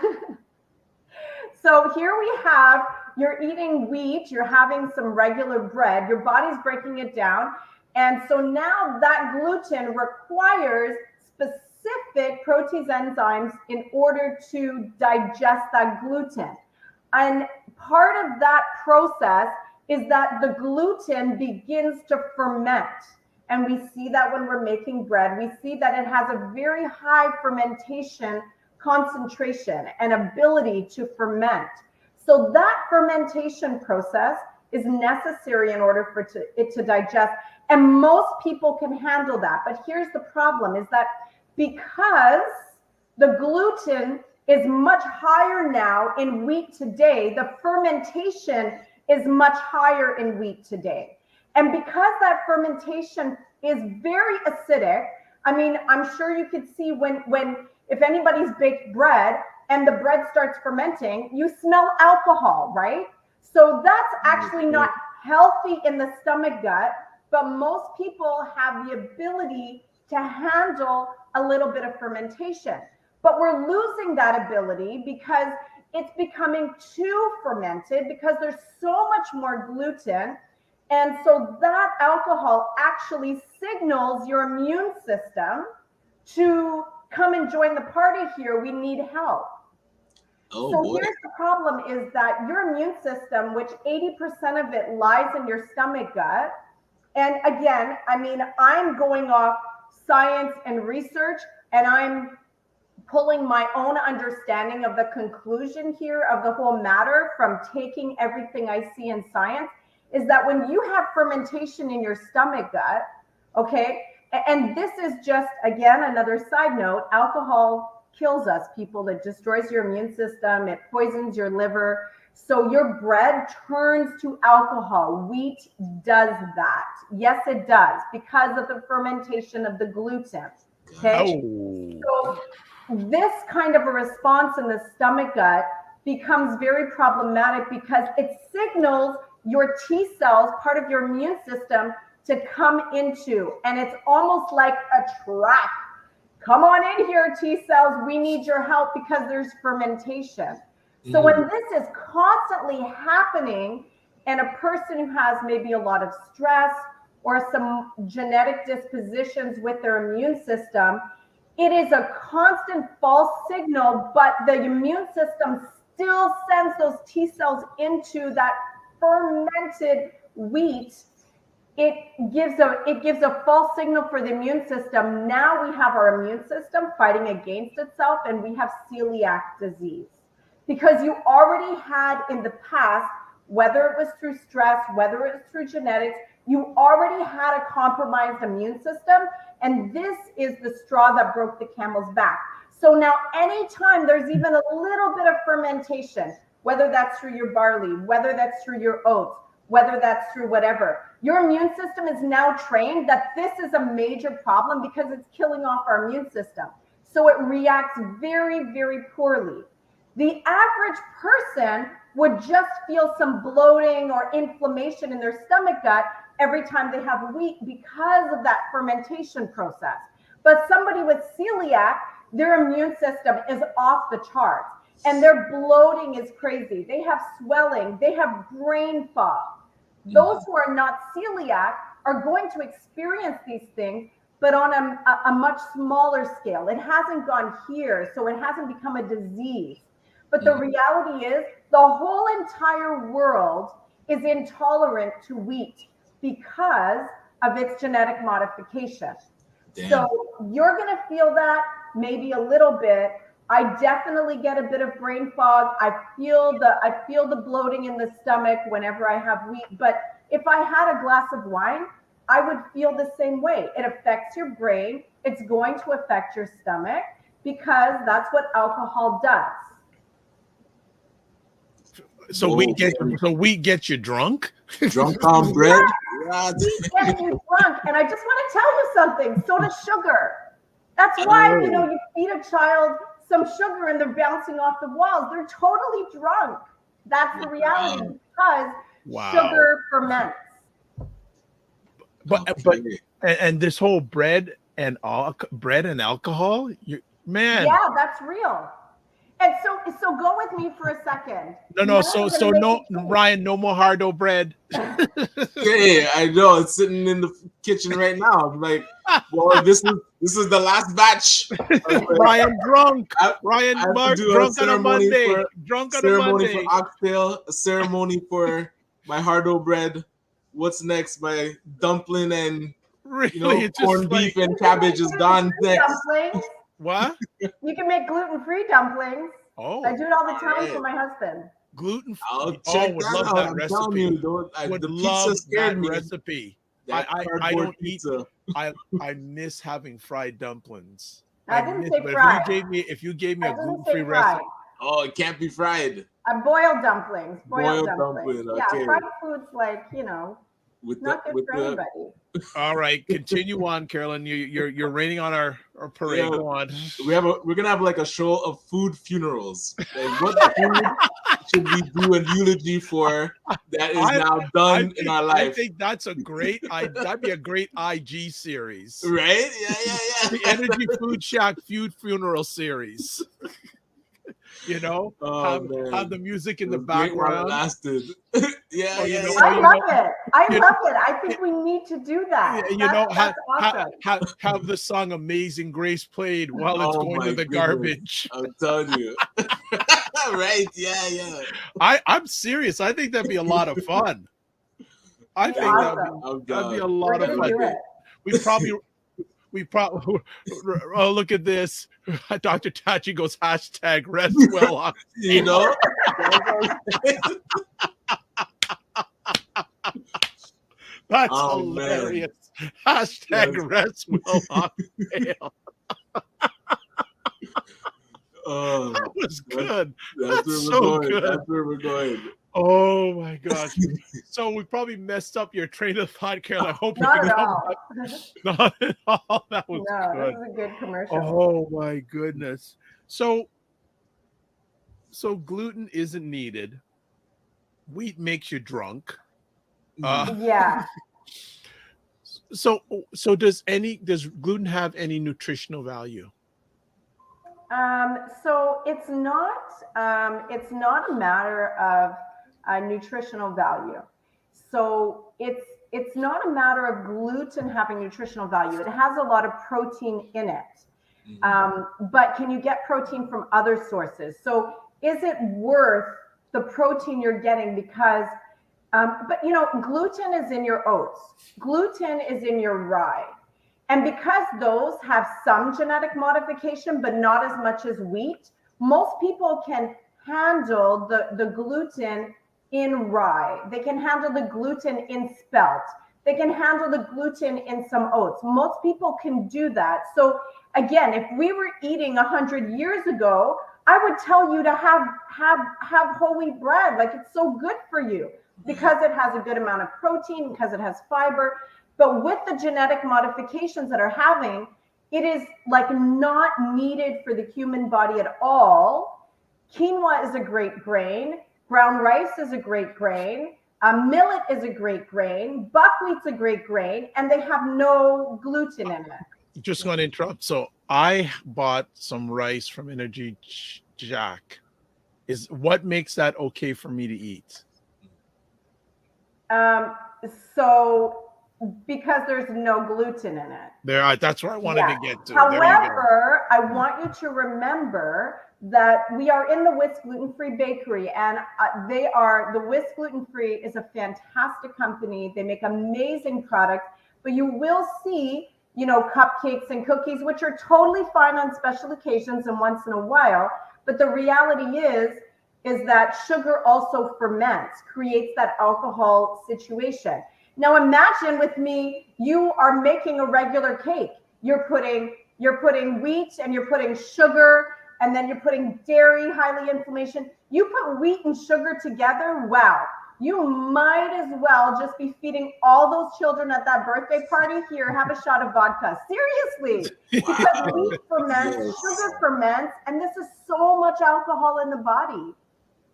so here we have, you're eating wheat, you're having some regular bread, your body's breaking it down. And so now that gluten requires specific proteins, enzymes in order to digest that gluten. And part of that process is that the gluten begins to ferment. And we see that when we're making bread, we see that it has a very high fermentation concentration and ability to ferment. So that fermentation process is necessary in order for it to digest. And most people can handle that. But here's the problem, is that because the gluten is much higher now in wheat today, the fermentation is much higher in wheat today. And because that fermentation is very acidic, I mean, I'm sure you could see if anybody's baked bread and the bread starts fermenting, you smell alcohol, right? So that's actually not healthy in the stomach gut, but most people have the ability to handle a little bit of fermentation. But we're losing that ability because it's becoming too fermented, because there's so much more gluten. And so that alcohol actually signals your immune system to come and join the party here. We need help. Oh, so boy. Here's the problem, is that your immune system, which 80% of it lies in your stomach gut. And again, I mean, I'm going off science and research, and I'm pulling my own understanding of the conclusion here of the whole matter from taking everything I see in science, is that when you have fermentation in your stomach gut, okay, and this is just, again, another side note, alcohol kills us, people. It destroys your immune system. It poisons your liver. So your bread turns to alcohol. Wheat does that. Yes, it does, because of the fermentation of the gluten. Okay. So this kind of a response in the stomach gut becomes very problematic, because it signals your T cells, part of your immune system, to come into, and it's almost like a trap. Come on in here, T cells, we need your help, because there's fermentation. So when this is constantly happening, and a person who has maybe a lot of stress or some genetic dispositions with their immune system, it is a constant false signal, but the immune system still sends those T cells into that fermented wheat. It gives a false signal for the immune system. Now we have our immune system fighting against itself, and we have celiac disease, because you already had in the past, whether it was through stress, whether it was through genetics, you already had a compromised immune system. And this is the straw that broke the camel's back. So now anytime there's even a little bit of fermentation, whether that's through your barley, whether that's through your oats, whether that's through whatever, your immune system is now trained that this is a major problem, because it's killing off our immune system. So it reacts very, very poorly. The average person would just feel some bloating or inflammation in their stomach gut every time they have wheat, because of that fermentation process. But somebody with celiac, their immune system is off the charts, and their bloating is crazy. They have swelling, they have brain fog. Those who are not celiac are going to experience these things, but on a much smaller scale. It hasn't gone here, so it hasn't become a disease. But the reality is the whole entire world is intolerant to wheat because of its genetic modification. Damn. So you're going to feel that maybe a little bit. I definitely get a bit of brain fog. I feel the bloating in the stomach whenever I have wheat. But if I had a glass of wine, I would feel the same way. It affects your brain. It's going to affect your stomach because that's what alcohol does. So wheat gets you drunk? Drunk on bread? Yeah. It gets you drunk. And I just want to tell you something. So does sugar. That's why, you feed a child some sugar and they're bouncing off the walls. They're totally drunk. That's the reality because sugar ferments. But this whole bread and alcohol, man. Yeah, that's real. And so go with me for a second. Ryan, no more hardo bread. Yeah, I know. It's sitting in the kitchen right now. I'm like, well, this is the last batch. Ryan drunk. Ryan drunk on a Monday. Drunk on a ceremony Monday. For oxtail, a ceremony for my hardo bread. What's next? My dumpling and corned beef and cabbage is gone next. Dumplings. What? You can make gluten-free dumplings. Oh, I do it all the time for my husband. Gluten. I'll check that love out. that I'm recipe. telling you, the pizza scared me. Recipe. That I don't pizza. eat. I miss having fried dumplings. I didn't say fried. If you gave me a gluten-free recipe. Oh, it can't be fried. Boiled dumplings. Boiled dumpling. Yeah, Okay. fried food's not good for anybody. All right, continue on, Carolyn. You're raining on our parade. Yeah, Go on. We're gonna have like a show of food funerals. Like what food should we do an eulogy for that is now done in our life? I think that's that'd be a great IG series. Right? Yeah. The Energy Food Shack Funeral series. Have the music in the background. Lasted. Yeah. I love it. I think we need to do that. That's awesome. Have the song "Amazing Grace" played while it's going to the garbage. I'm telling you. Right? Yeah. I'm serious. I think that'd be a lot of fun. I think that'd be a lot of fun. We probably oh, look at this. Dr. Tachi goes #rest well. That's hilarious. Man. #rest well. That was good. That's so good. good. That's where we're going. Oh my gosh. So we probably messed up your train of thought, Carol. I hope not at all. Not at all. That was good. That was a good commercial. Oh my goodness. So gluten isn't needed. Wheat makes you drunk. Yeah. So does gluten have any nutritional value? So it's not a matter of nutritional value. So it's not a matter of gluten having nutritional value. It has a lot of protein in it. But can you get protein from other sources? So is it worth the protein you're getting? Because but gluten is in your oats. Gluten is in your rye. And because those have some genetic modification, but not as much as wheat, most people can handle the gluten in rye. They can handle the gluten in spelt. They can handle the gluten in some oats. Most people can do that. So again, if we were eating 100 years ago, I would tell you to have whole wheat bread. Like, it's so good for you because it has a good amount of protein, because it has fiber. But with the genetic modifications that are having, it is like not needed for the human body at all. Quinoa is a great grain. Brown rice is a great grain. Millet is a great grain. Buckwheat's a great grain, and they have no gluten in it. Just going to interrupt. So I bought some rice from Energy Jack. What makes that okay for me to eat? So because there's no gluten in it. That's what I wanted to get to. However, I want you to remember that we are in the Whisk Gluten-Free Bakery, and the Whisk Gluten-Free is a fantastic company. They make amazing products, but you will see, cupcakes and cookies, which are totally fine on special occasions and once in a while. But the reality is that sugar also ferments, creates that alcohol situation. Now imagine with me, you are making a regular cake. You're putting wheat and you're putting sugar, and then you're putting dairy, highly inflammation. You put wheat and sugar together, wow. You might as well just be feeding all those children at that birthday party. Here, have a shot of vodka. Seriously. Wow. Because wheat ferments, sugar ferments, and this is so much alcohol in the body.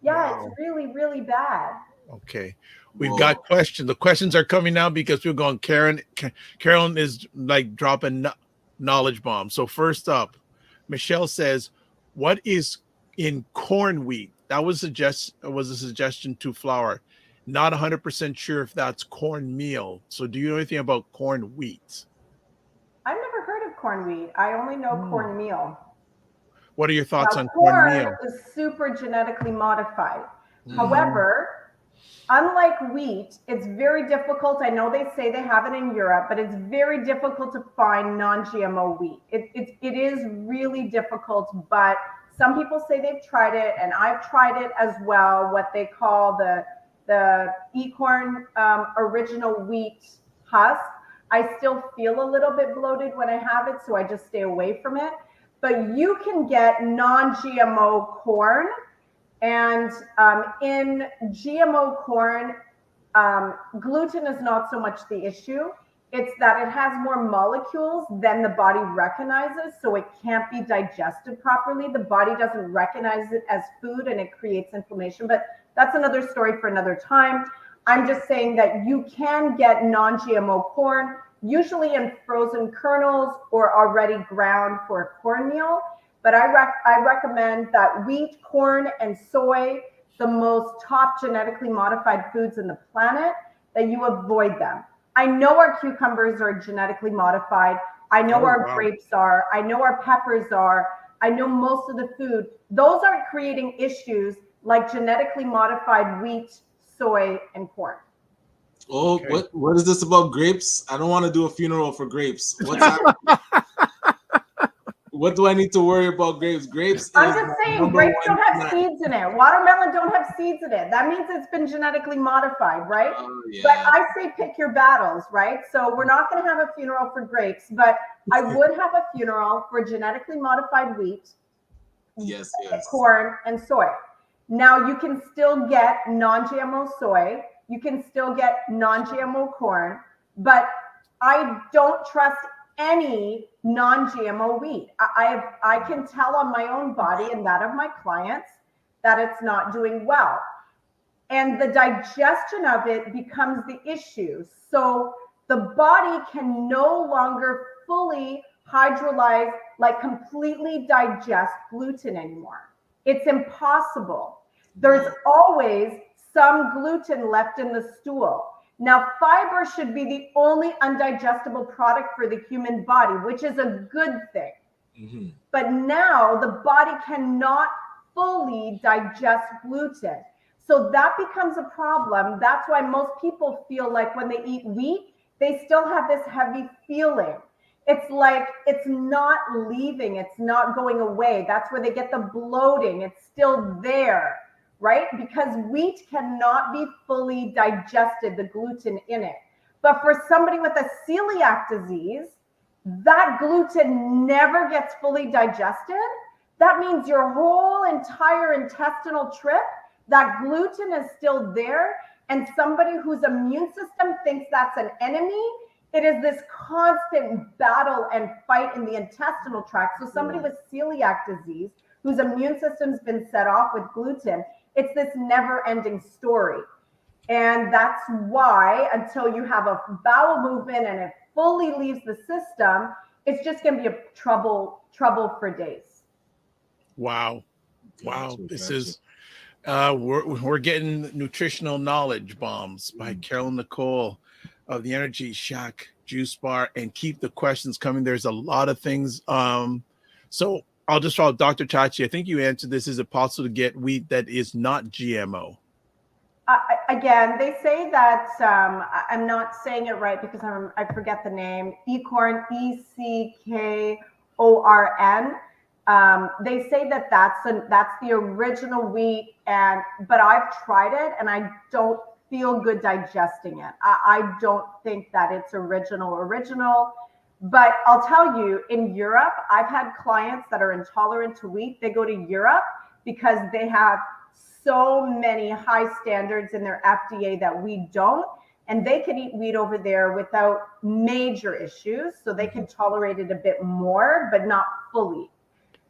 Yeah, wow. It's really, really bad. Okay. We've got questions. The questions are coming now because we're going, Carolyn is like dropping knowledge bombs. So first up, Michelle says, what is in corn wheat? That was a suggestion to flour. Not 100% sure if that's cornmeal. So do you know anything about corn wheat? I've never heard of corn wheat. I only know cornmeal. What are your thoughts on cornmeal? Corn is super genetically modified. However, unlike wheat, it's very difficult. I know they say they have it in Europe, but it's very difficult to find non-GMO wheat. It is really difficult, but some people say they've tried it, and I've tried it as well, what they call the Ecorn original wheat husk. I still feel a little bit bloated when I have it, so I just stay away from it. But you can get non-GMO corn, and in GMO corn, gluten is not so much the issue. It's that it has more molecules than the body recognizes, so it can't be digested properly. The body doesn't recognize it as food, and it creates inflammation. But that's another story for another time. I'm just saying that you can get non-GMO corn, usually in frozen kernels or already ground for a cornmeal. But I recommend that wheat, corn, and soy, the most top genetically modified foods in the planet, that you avoid them. I know our cucumbers are genetically modified. I know our grapes are. I know our peppers are. I know most of the food. Those aren't creating issues like genetically modified wheat, soy, and corn. Oh, okay. What is this about grapes? I don't want to do a funeral for grapes. What's happening? What do I need to worry about grapes? I'm just saying, grapes don't have seeds in it. Watermelon don't have seeds in it. That means it's been genetically modified, right? Yeah. But I say pick your battles, right? So we're not going to have a funeral for grapes, but I would have a funeral for genetically modified wheat, yes, corn, and soy. Now you can still get non-GMO soy. You can still get non-GMO corn, but I don't trust any non-GMO wheat. I can tell on my own body and that of my clients that it's not doing well. And the digestion of it becomes the issue. So the body can no longer fully hydrolyze, like completely digest gluten anymore. It's impossible. There's always some gluten left in the stool. Now, fiber should be the only undigestible product for the human body, which is a good thing. Mm-hmm. But now the body cannot fully digest gluten. So that becomes a problem. That's why most people feel like when they eat wheat, they still have this heavy feeling. It's like it's not leaving. It's not going away. That's where they get the bloating. It's still there. Right? Because wheat cannot be fully digested, the gluten in it. But for somebody with a celiac disease, that gluten never gets fully digested. That means your whole entire intestinal trip, that gluten is still there. And somebody whose immune system thinks that's an enemy, it is this constant battle and fight in the intestinal tract. So somebody with celiac disease, whose immune system's been set off with gluten, it's this never-ending story. And that's why until you have a bowel movement and it fully leaves the system, it's just going to be a trouble for days. Wow. This is we're getting nutritional knowledge bombs by Carolyn Nichol. of the Energy Shack Juice Bar and keep the questions coming. There's a lot of things. So I'll just follow Dr. Chachi. I think you answered this. Is it possible to get wheat that is not GMO? Again, they say that I'm not saying it right because I forget the name. Ecorn, ECKORN. They say that that's the original wheat, but I've tried it and I don't feel good digesting it. I don't think that it's original. But I'll tell you, in Europe, I've had clients that are intolerant to wheat. They go to Europe because they have so many high standards in their FDA that we don't, and they can eat wheat over there without major issues. So they can tolerate it a bit more, but not fully.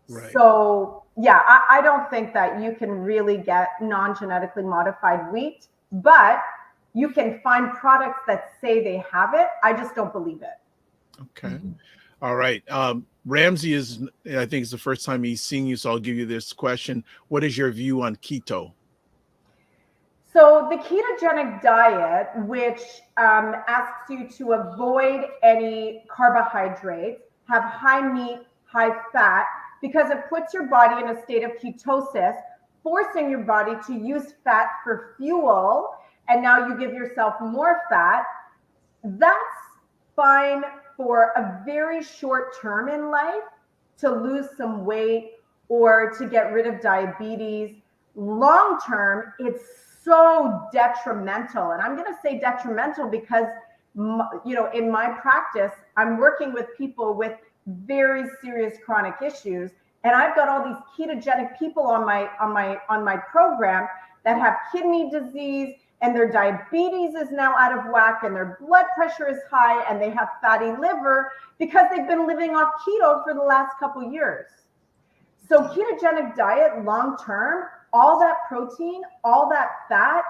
Right. So yeah, I don't think that you can really get non-genetically modified wheat, but you can find products that say they have it. I just don't believe it. Okay. All right. Ramsey I think it's the first time he's seeing you, so I'll give you this question. What is your view on keto? So the ketogenic diet, which asks you to avoid any carbohydrates, have high meat, high fat, because it puts your body in a state of ketosis, forcing your body to use fat for fuel, and now you give yourself more fat. That's fine for a very short term in life to lose some weight or to get rid of diabetes. Long term, it's so detrimental. And I'm going to say detrimental because, in my practice, I'm working with people with very serious chronic issues. And I've got all these ketogenic people on my program that have kidney disease, and their diabetes is now out of whack, and their blood pressure is high, and they have fatty liver because they've been living off keto for the last couple of years. So ketogenic diet, long-term, all that protein, all that fat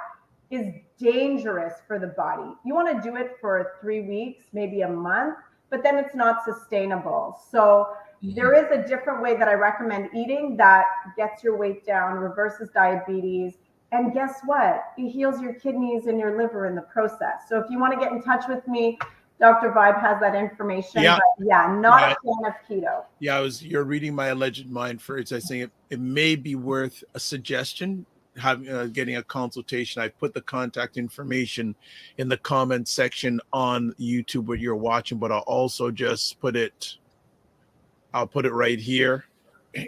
is dangerous for the body. You want to do it for 3 weeks, maybe a month, but then it's not sustainable. So there is a different way that I recommend eating that gets your weight down, reverses diabetes. And guess what? It heals your kidneys and your liver in the process. So if you want to get in touch with me, Dr. Vibe has that information. Yeah. But not a fan of keto. Yeah, you're reading my alleged mind first. I think it may be worth a suggestion, getting a consultation. I put the contact information in the comment section on YouTube where you're watching, but I'll also just put it right here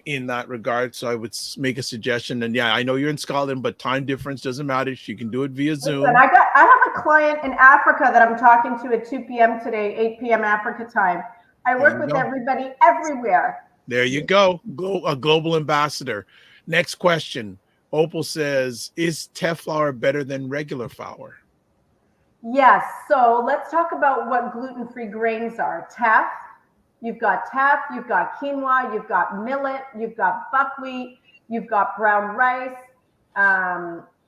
in that regard. So I would make a suggestion. And yeah, I know you're in Scotland, but time difference doesn't matter. You can do it via Zoom. Listen, I have a client in Africa that I'm talking to at 2 p.m. today, 8 p.m. Africa time. I work with everybody everywhere. There you go. A global ambassador. Next question. Opal says, is teff flour better than regular flour? Yes. So let's talk about what gluten-free grains are. Teff. You've got teff, you've got quinoa, you've got millet, you've got buckwheat, you've got brown rice.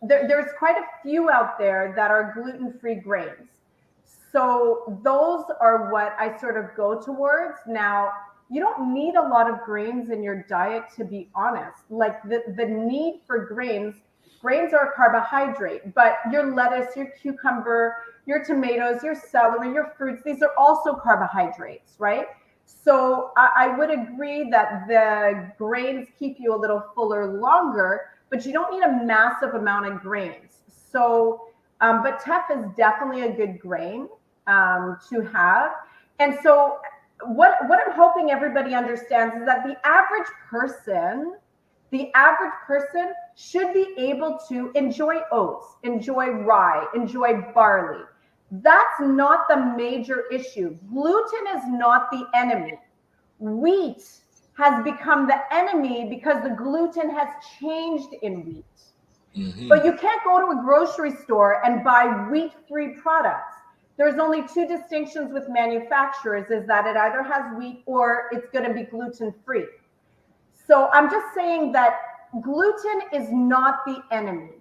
There's quite a few out there that are gluten-free grains. So those are what I sort of go towards. Now, you don't need a lot of grains in your diet, to be honest. Like the need for grains are a carbohydrate, but your lettuce, your cucumber, your tomatoes, your celery, your fruits, these are also carbohydrates, right? So I would agree that the grains keep you a little fuller longer, but you don't need a massive amount of grains. So, but teff is definitely a good grain to have. And so what I'm hoping everybody understands is that the average person should be able to enjoy oats, enjoy rye, enjoy barley. That's not the major issue. Gluten is not the enemy. Wheat has become the enemy because the gluten has changed in wheat. Mm-hmm. But you can't go to a grocery store and buy wheat-free products. There's only two distinctions with manufacturers, is that it either has wheat or it's going to be gluten-free. So I'm just saying that gluten is not the enemy.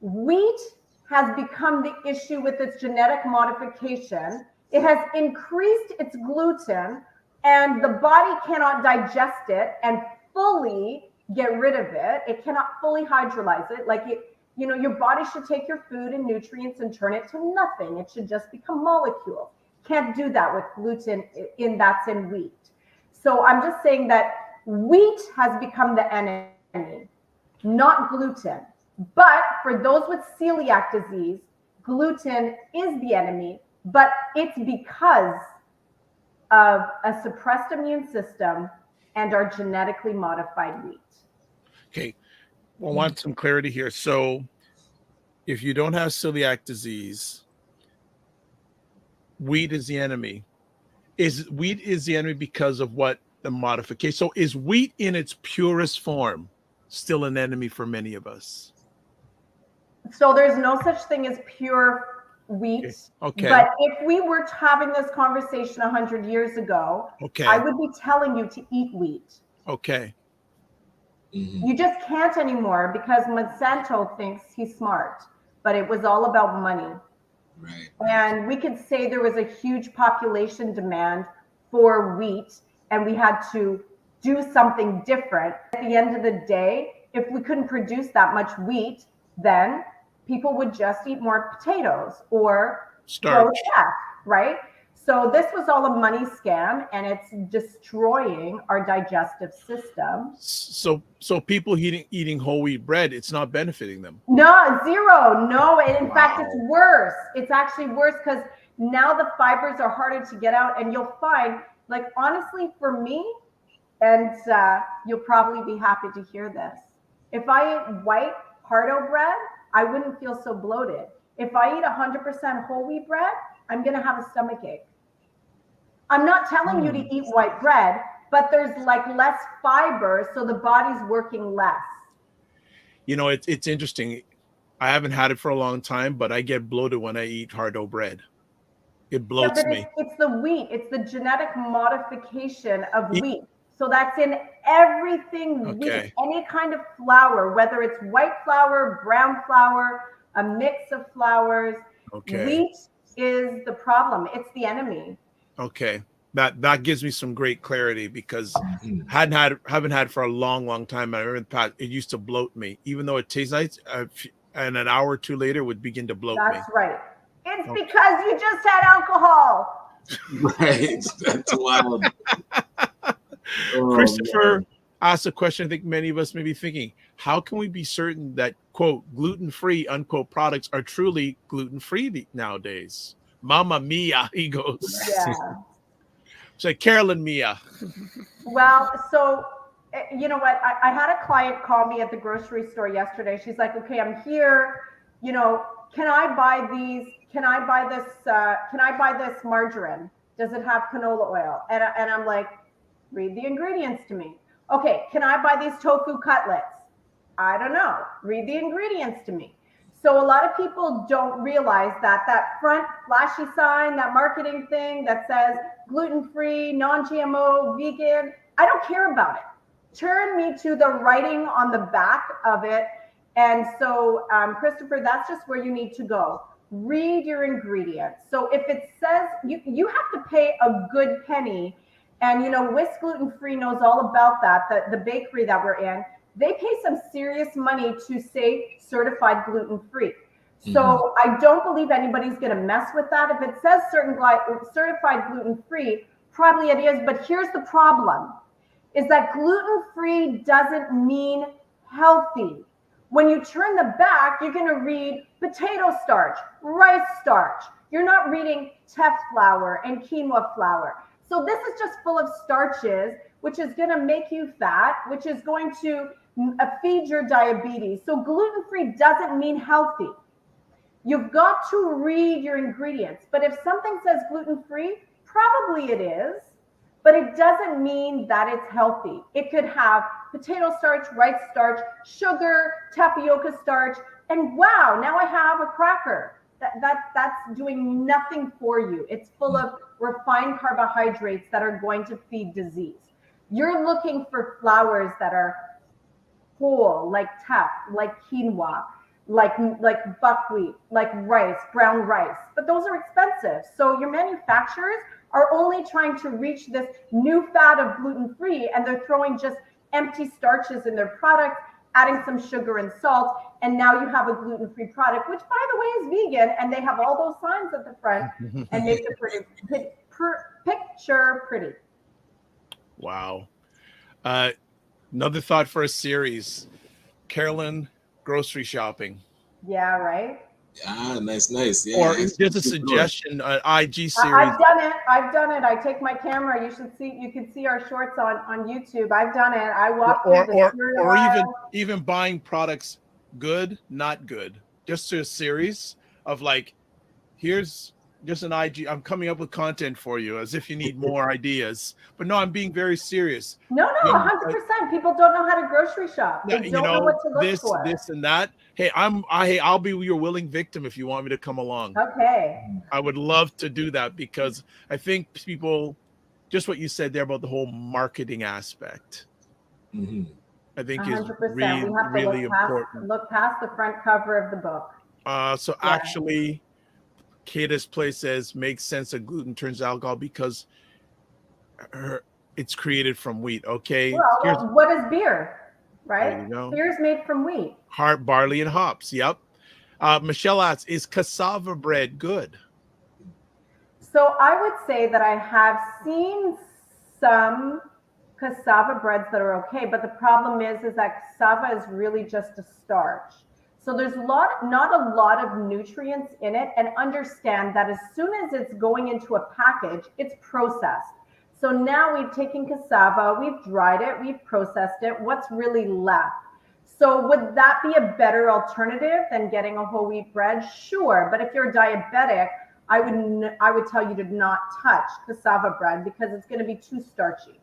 Wheat has become the issue with its genetic modification. It has increased its gluten, and the body cannot digest it and fully get rid of it. It cannot fully hydrolyze it. Like Your body should take your food and nutrients and turn it to nothing. It should just become molecules. Can't do that with gluten that's in wheat. So I'm just saying that wheat has become the enemy, not gluten. But for those with celiac disease, gluten is the enemy, but it's because of a suppressed immune system and our genetically modified wheat. Okay. I want some clarity here. So if you don't have celiac disease, wheat is the enemy. Wheat is the enemy because of what the modification? So is wheat in its purest form still an enemy for many of us? So there's no such thing as pure wheat. Okay. But if we were having this conversation 100 years ago, I would be telling you to eat wheat. Okay. You just can't anymore because Monsanto thinks he's smart, but it was all about money. Right. And we could say there was a huge population demand for wheat and we had to do something different. At the end of the day, if we couldn't produce that much wheat, then people would just eat more potatoes or starch, right? So this was all a money scam and it's destroying our digestive system. So people eating whole wheat bread, it's not benefiting them. No, zero. No, in fact, it's worse. It's actually worse because now the fibers are harder to get out and you'll find, like, honestly, for me, and you'll probably be happy to hear this. If I ate white hardo bread, I wouldn't feel so bloated. If I eat 100% whole wheat bread, I'm going to have a stomach ache. I'm not telling you to eat white bread, but there's like less fiber, so the body's working less. It's interesting. I haven't had it for a long time, but I get bloated when I eat hardo bread. It bloats me. It's the wheat. It's the genetic modification of wheat. So that's in everything wheat, any kind of flour, whether it's white flour, brown flour, a mix of flours. Wheat is the problem. It's the enemy. Okay. That gives me some great clarity because haven't had for a long time. I remember in the past, it used to bloat me, even though it tastes nice. And an hour or two later, it would begin to bloat me. That's right. It's because you just had alcohol. Right. That's wild. Christopher asked a question I think many of us may be thinking. How can we be certain that, quote, gluten-free, unquote, products are truly gluten-free nowadays? Mamma mia, he goes. Yeah. It's like Carolyn Mia. Well, so you know what? I had a client call me at the grocery store yesterday. She's like, okay, I'm here. Can I buy these? Can I buy this? Can I buy this margarine? Does it have canola oil? And I'm like, read the ingredients to me. Okay, can I buy these tofu cutlets? I don't know. Read the ingredients to me. So a lot of people don't realize that front flashy sign, that marketing thing that says gluten-free, non-GMO, vegan, I don't care about it. Turn me to the writing on the back of it. And so, Christopher, that's just where you need to go. Read your ingredients. So if it says, you have to pay a good penny. And, Whisk Gluten-Free knows all about that, the bakery that we're in. They pay some serious money to say certified gluten-free. So I don't believe anybody's going to mess with that. If it says certified gluten-free, probably it is. But here's the problem, is that gluten-free doesn't mean healthy. When you turn the back, you're going to read potato starch, rice starch. You're not reading teff flour and quinoa flour. So this is just full of starches, which is going to make you fat, which is going to feed your diabetes. So gluten-free doesn't mean healthy. You've got to read your ingredients. But if something says gluten-free, probably it is, but it doesn't mean that it's healthy. It could have potato starch, rice starch, sugar, tapioca starch, and wow, now I have a cracker. That's doing nothing for you. It's full of refined carbohydrates that are going to feed disease. You're looking for flours that are whole, like teff, like quinoa, like buckwheat, like rice, brown rice, but those are expensive. So your manufacturers are only trying to reach this new fad of gluten-free, and they're throwing just empty starches in their products, adding some sugar and salt, and now you have a gluten-free product, which by the way is vegan, and they have all those signs at the front and make the picture pretty. Wow. Another thought for a series, Carolyn grocery shopping. Yeah, right. Ah, nice. Yeah. Or just a suggestion, an IG series. I've done it. I take my camera. You can see our shorts on YouTube. I've done it. I walk through the cereal aisle. even buying products good, not good. Just a series of like, here's just an IG. I'm coming up with content for you as if you need more ideas. But no, I'm being very serious. No, 100%. People don't know how to grocery shop. They don't know what to look for. This and that. Hey, I'll be your willing victim if you want me to come along. Okay. I would love to do that because I think people, just what you said there about the whole marketing aspect, I think 100%. is really important. Look past the front cover of the book. Actually, Kata's place says makes sense that gluten turns alcohol because it's created from wheat. Okay. Well, what is beer? Right? There you go. Beer is made from wheat. Barley, and hops. Yep. Michelle asks, is cassava bread good? So I would say that I have seen some cassava breads that are okay, but the problem is that cassava is really just a starch. So there's not a lot of nutrients in it, and understand that as soon as it's going into a package, it's processed. So now we've taken cassava, we've dried it, we've processed it. What's really left? So would that be a better alternative than getting a whole wheat bread? Sure, but if you're diabetic, I would tell you to not touch cassava bread because it's going to be too starchy.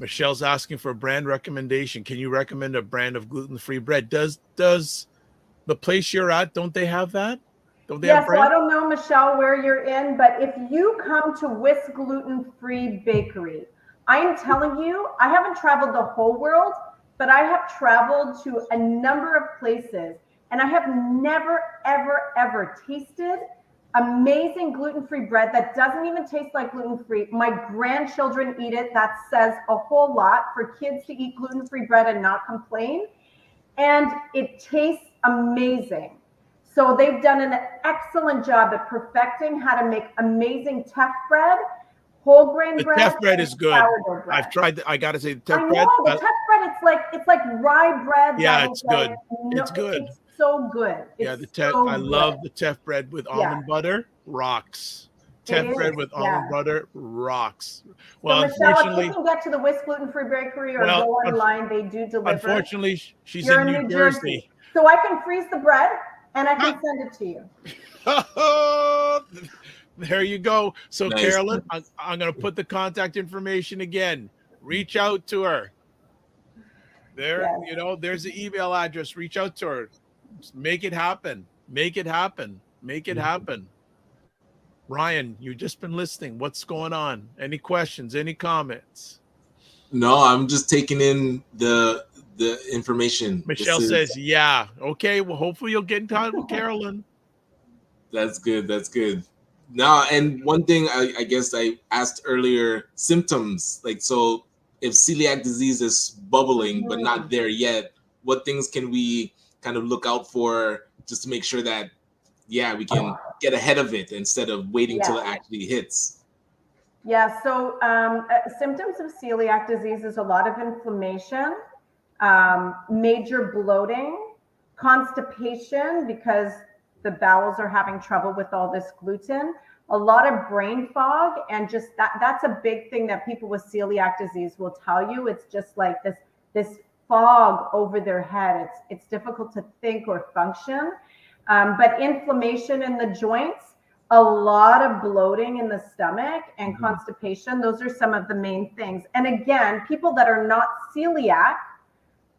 Michelle's asking for a brand recommendation. Can you recommend a brand of gluten-free bread? Does the place you're at, don't they have that? Don't they have bread? So I don't know, Michelle, where you're in, but if you come to Whisk Gluten-Free Bakery, I'm telling you, I haven't traveled the whole world, but I have traveled to a number of places, and I have never, ever, ever tasted amazing gluten-free bread that doesn't even taste like gluten-free. My grandchildren eat it. That says a whole lot for kids to eat gluten-free bread and not complain. And it tastes amazing. So they've done an excellent job at perfecting how to make amazing teff bread, whole grain bread. The teff bread is good. Bread. I've tried. I got to say, the teff I know, bread. the teff bread. It's like rye bread. Yeah, it's good. It's good. It's so good. Yeah, the teff. I love the teff bread with almond butter. Rocks. Teff bread with almond butter rocks. Well, so Michelle, unfortunately, if you can get to the Whisk Gluten-Free Bakery or go online, they do deliver. Unfortunately, she's in New Jersey. So I can freeze the bread and I can send it to you. There you go. So nice. Carolyn, I'm going to put the contact information again. Reach out to her. There, there's the email address. Reach out to her. Just make it happen. Make it happen. Make it happen. Ryan, you've just been listening. What's going on? Any questions? Any comments? No, I'm just taking in the information. Michelle says, yeah. Okay, well, hopefully you'll get in touch with Carolyn. That's good. Now, and one thing I guess I asked earlier, symptoms. Like, so if celiac disease is bubbling but not there yet, what things can we kind of look out for just to make sure that, we can get ahead of it instead of waiting till it actually hits? Yeah, so symptoms of celiac disease is a lot of inflammation, major bloating, constipation because the bowels are having trouble with all this gluten, a lot of brain fog, and just that's a big thing that people with celiac disease will tell you. It's just like this fog over their head. It's difficult to think or function. But inflammation in the joints, a lot of bloating in the stomach, and constipation. Those are some of the main things. And again, people that are not celiac,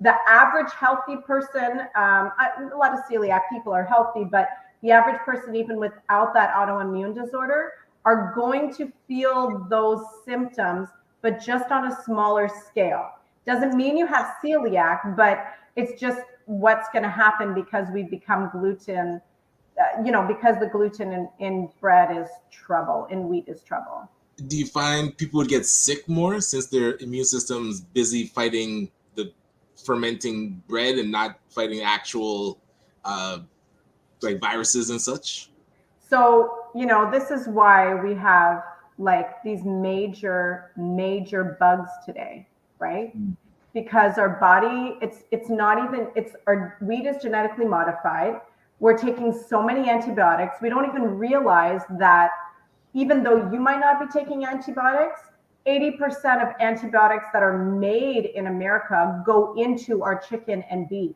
the average healthy person, a lot of celiac people are healthy, but the average person, even without that autoimmune disorder, are going to feel those symptoms, but just on a smaller scale. Doesn't mean you have celiac, but it's just what's going to happen because we become gluten, because the gluten in bread is trouble, in wheat is trouble. do you find people would get sick more since their immune system's busy fighting the fermenting bread and not fighting actual like viruses and such? So, this is why we have like these major bugs today, right? Because our body, it's not even, our wheat is genetically modified. We're taking so many antibiotics. We don't even realize that even though you might not be taking antibiotics, 80% of antibiotics that are made in America go into our chicken and beef.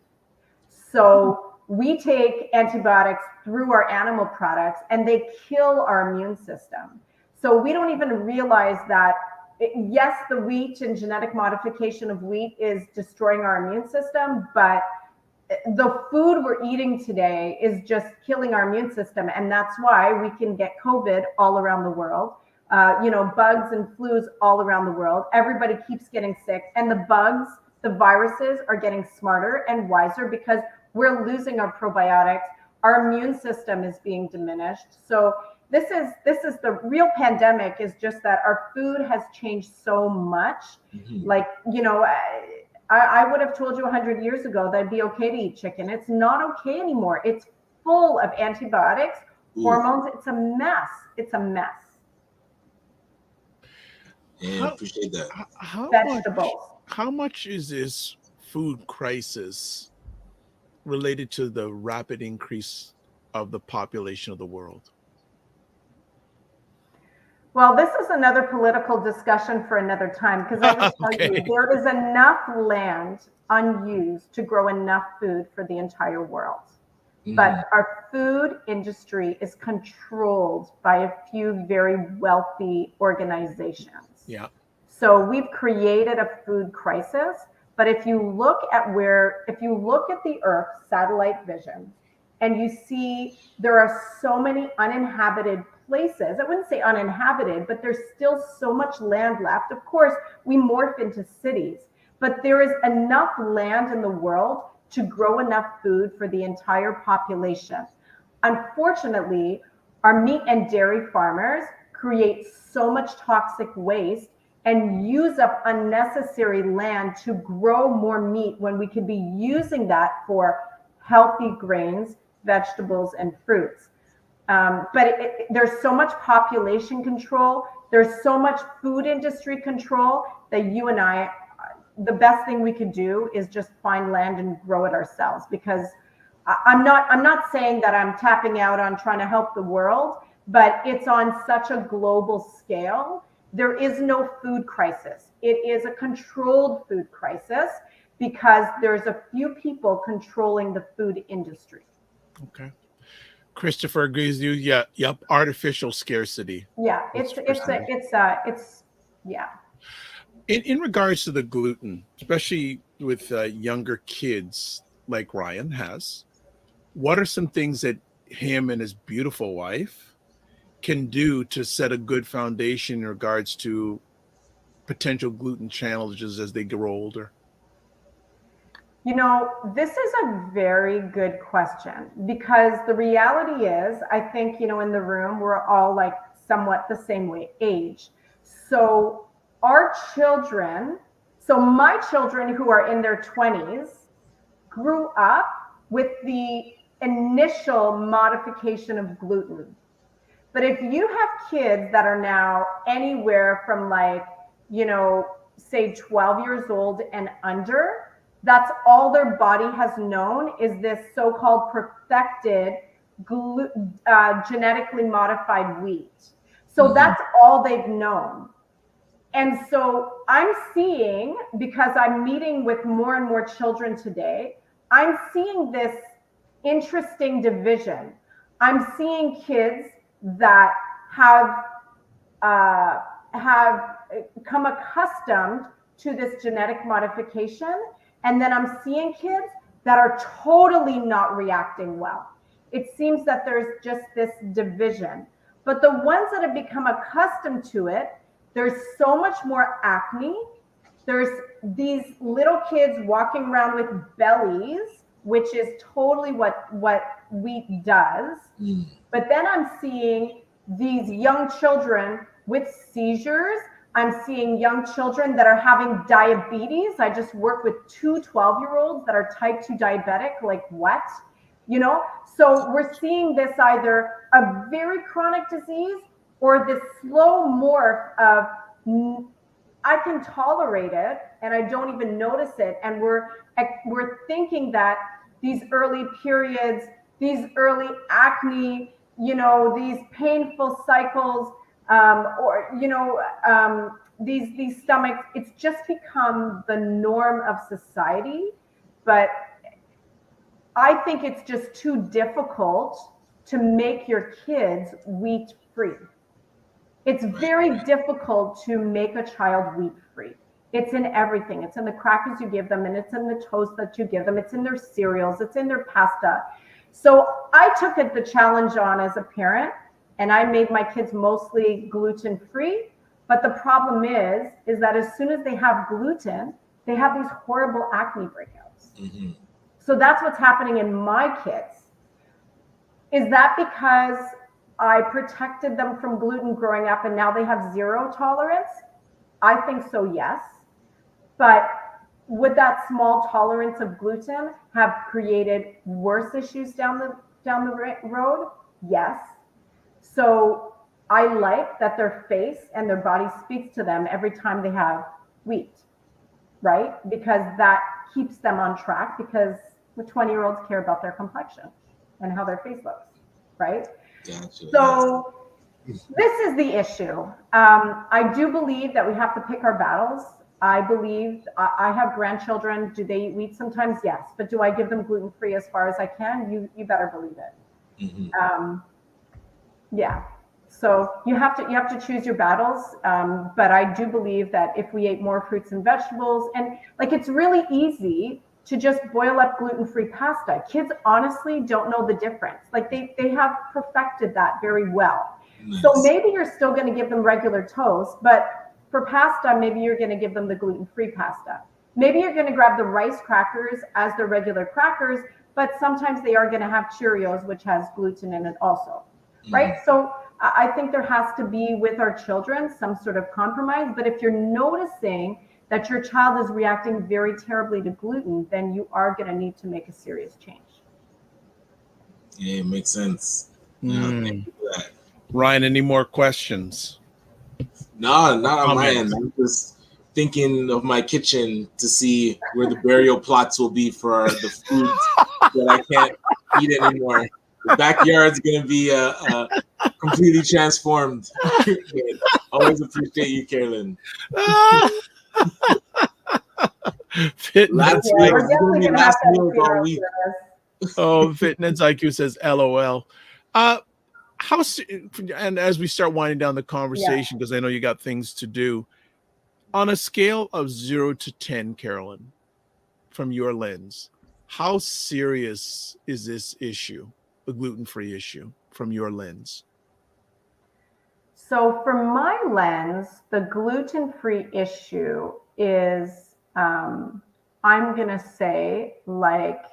So we take antibiotics through our animal products and they kill our immune system. So we don't even realize that, yes, the wheat and genetic modification of wheat is destroying our immune system, but the food we're eating today is just killing our immune system. And that's why we can get COVID all around the world, bugs and flus all around the world. Everybody keeps getting sick. And the bugs, the viruses are getting smarter and wiser because we're losing our probiotics. Our immune system is being diminished. So this is the real pandemic, is just that our food has changed so much. Like, I would have told you 100 years ago that it'd be okay to eat chicken. It's not okay anymore. It's full of antibiotics, hormones. It's a mess. It's a mess. Yeah, appreciate that. Vegetables. How much is this food crisis related to the rapid increase of the population of the world? Well, this is another political discussion for another time, because I will tell you, there is enough land unused to grow enough food for the entire world. But our food industry is controlled by a few very wealthy organizations. Yeah. So we've created a food crisis. But if you look at the Earth satellite vision, and you see there are so many uninhabited places. I wouldn't say uninhabited, but there's still so much land left. Of course, we morph into cities, but there is enough land in the world to grow enough food for the entire population. Unfortunately, our meat and dairy farmers create so much toxic waste and use up unnecessary land to grow more meat when we could be using that for healthy grains, vegetables, and fruits. But there's so much population control, there's so much food industry control that you and I, the best thing we could do is just find land and grow it ourselves. Because I'm not saying that I'm tapping out on trying to help the world, but it's on such a global scale. There is no food crisis. It is a controlled food crisis because there's a few people controlling the food industry. Okay. Christopher agrees with you. Yeah. Yep. Artificial scarcity. Yeah. It's yeah. In regards to the gluten, especially with younger kids like Ryan has, what are some things that him and his beautiful wife can do to set a good foundation in regards to potential gluten challenges as they grow older? This is a very good question, because the reality is, I think, in the room, we're all like somewhat the same age. So our children, my children who are in their 20s grew up with the initial modification of gluten. But if you have kids that are now anywhere from say 12 years old and under, that's all their body has known is this so-called perfected genetically modified wheat. So that's all they've known. And so I'm seeing, because I'm meeting with more and more children today, I'm seeing this interesting division. I'm seeing kids that have come accustomed to this genetic modification. And then I'm seeing kids that are totally not reacting well. It seems that there's just this division. But the ones that have become accustomed to it, there's so much more acne. There's these little kids walking around with bellies, which is totally what wheat does. But then I'm seeing these young children with seizures. I'm seeing young children that are having diabetes. I just work with 2 12-year-olds that are type 2 diabetic, like what? You know, so we're seeing this either a very chronic disease or this slow morph of I can tolerate it and I don't even notice it. And we're thinking that these early periods, these early acne, you know, these painful cycles, these stomachs, it's just become the norm of society. But I think it's just too difficult to make your kids wheat free. It's very difficult to make a child wheat free. It's in everything. It's in the crackers you give them, and it's in the toast that you give them. It's in their cereals. It's in their pasta. So I took the challenge on as a parent, and I made my kids mostly gluten free. But the problem is that as soon as they have gluten, they have these horrible acne breakouts. Mm-hmm. So that's what's happening in my kids. Is that because I protected them from gluten growing up and now they have zero tolerance? I think so, yes. But would that small tolerance of gluten have created worse issues down the road? Yes. So I like that their face and their body speaks to them every time they have wheat, right? Because that keeps them on track, because the 20-year-olds care about their complexion and how their face looks, right? Gotcha. So this is the issue. I do believe that we have to pick our battles. I believe I have grandchildren. Do they eat wheat sometimes? Yes. But do I give them gluten-free as far as I can? You better believe it. Mm-hmm. Yeah. So you have to choose your battles. But I do believe that if we ate more fruits and vegetables, and like, it's really easy to just boil up gluten-free pasta. Kids honestly don't know the difference. Like they have perfected that very well. Nice. So maybe you're still going to give them regular toast, but for pasta, maybe you're going to give them the gluten-free pasta. Maybe you're going to grab the rice crackers as the regular crackers, but sometimes they are going to have Cheerios, which has gluten in it also, right? So I think there has to be, with our children, some sort of compromise. But if you're noticing that your child is reacting very terribly to gluten, then you are going to need to make a serious change. Yeah, it makes sense. Yeah, thank you for that. Ryan, any more questions? No, not on my end. I'm just thinking of my kitchen to see where the burial plots will be for the foods that I can't eat anymore. The backyard's going to be completely transformed. Always appreciate you, Carolyn. Fitness meals all week. Oh, Fitness IQ says LOL. And as we start winding down the conversation, because I know you got things to do, on a scale of 0 to 10, Carolyn, from your lens, how serious is this issue, the gluten-free issue, from your lens? So from my lens, the gluten-free issue is, I'm going to say, like,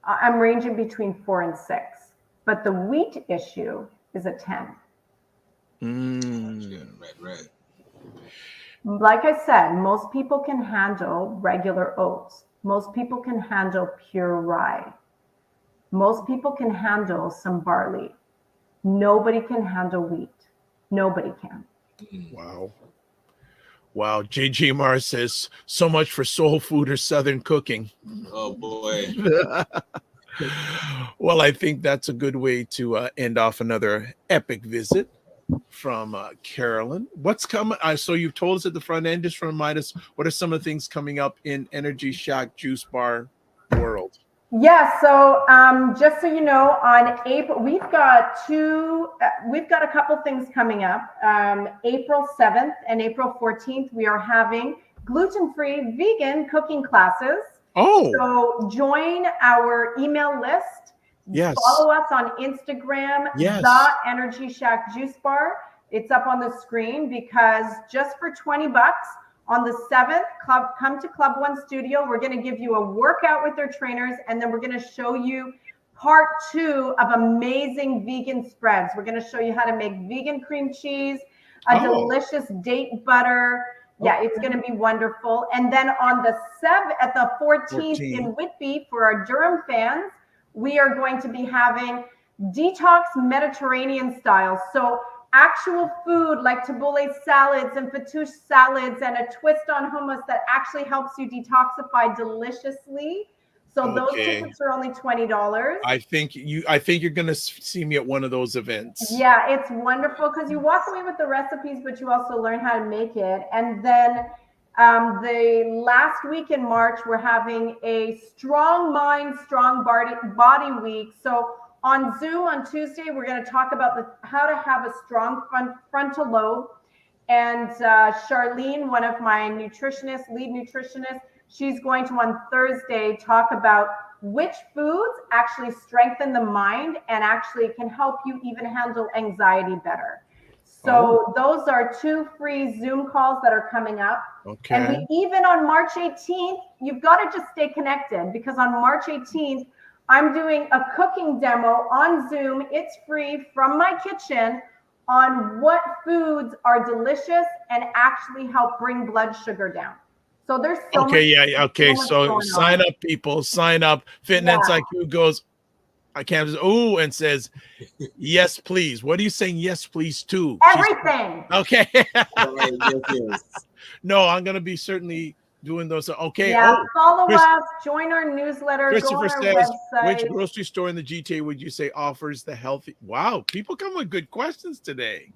I'm ranging between 4 and 6, but the wheat issue is a 10. Right. Like I said, most people can handle regular oats. Most people can handle pure rye. Most people can handle some barley. Nobody can handle wheat. Nobody can. Wow. JG Mars says, so much for soul food or Southern cooking. Oh, boy. Well, I think that's a good way to end off another epic visit from Carolyn. What's coming? So you've told us at the front end. Just remind us, what are some of the things coming up in Energy Shack Juice Bar world? Yeah, so just so you know, on April, we've got a couple things coming up. April 7th and April 14th, we are having gluten-free vegan cooking classes. Oh. So join our email list. Yes. Follow us on Instagram, yes. The Energy Shack Juice Bar. It's up on the screen, because just for $20, on the 7th, come to Club One Studio. We're going to give you a workout with their trainers, and then we're going to show you part 2 of amazing vegan spreads. We're going to show you how to make vegan cream cheese, a delicious date butter. Yeah, it's going to be wonderful. And then on the 14th in Whitby, for our Durham fans, we are going to be having detox Mediterranean style. So actual food like tabbouleh salads and fattoush salads and a twist on hummus that actually helps you detoxify deliciously. So those tickets are only $20. I think you're going to see me at one of those events. Yeah, it's wonderful because you walk away with the recipes, but you also learn how to make it. And then the last week in March, we're having a Strong Mind, Strong Body Week. So on Zoom on Tuesday, we're going to talk about how to have a strong frontal lobe. And Charlene, one of my lead nutritionists, she's going to on Thursday talk about which foods actually strengthen the mind and actually can help you even handle anxiety better. So those are 2 free Zoom calls that are coming up. Okay. And even on March 18th, you've got to just stay connected, because on March 18th, I'm doing a cooking demo on Zoom. It's free from my kitchen on what foods are delicious and actually help bring blood sugar down. So there's so much, so sign up, people. Sign up. Fitness IQ goes, I can't. And says, yes, please. What are you saying? Yes, please to? Everything. Okay. No, I'm gonna be certainly doing those. Okay. Yeah. Follow us. Join our newsletter. Christopher go on our says, website. which grocery store in the GTA would you say offers the healthy? Wow, people come with good questions today.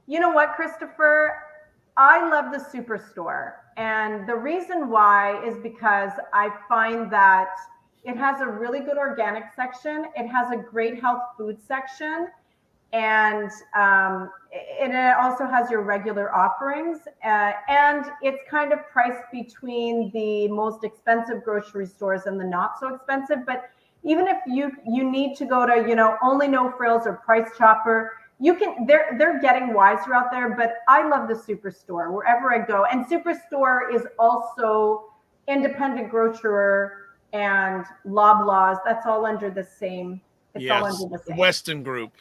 You know what, Christopher? I love the Superstore. And the reason why is because I find that it has a really good organic section. It has a great health food section. And it also has your regular offerings. And it's kind of priced between the most expensive grocery stores and the not so expensive. But even if you need to go to, Only No Frills or Price Chopper, they're getting wiser out there. But I love the Superstore wherever I go. And Superstore is also independent grocer and Loblaws. That's all under the same. It's all under the same. Weston Group.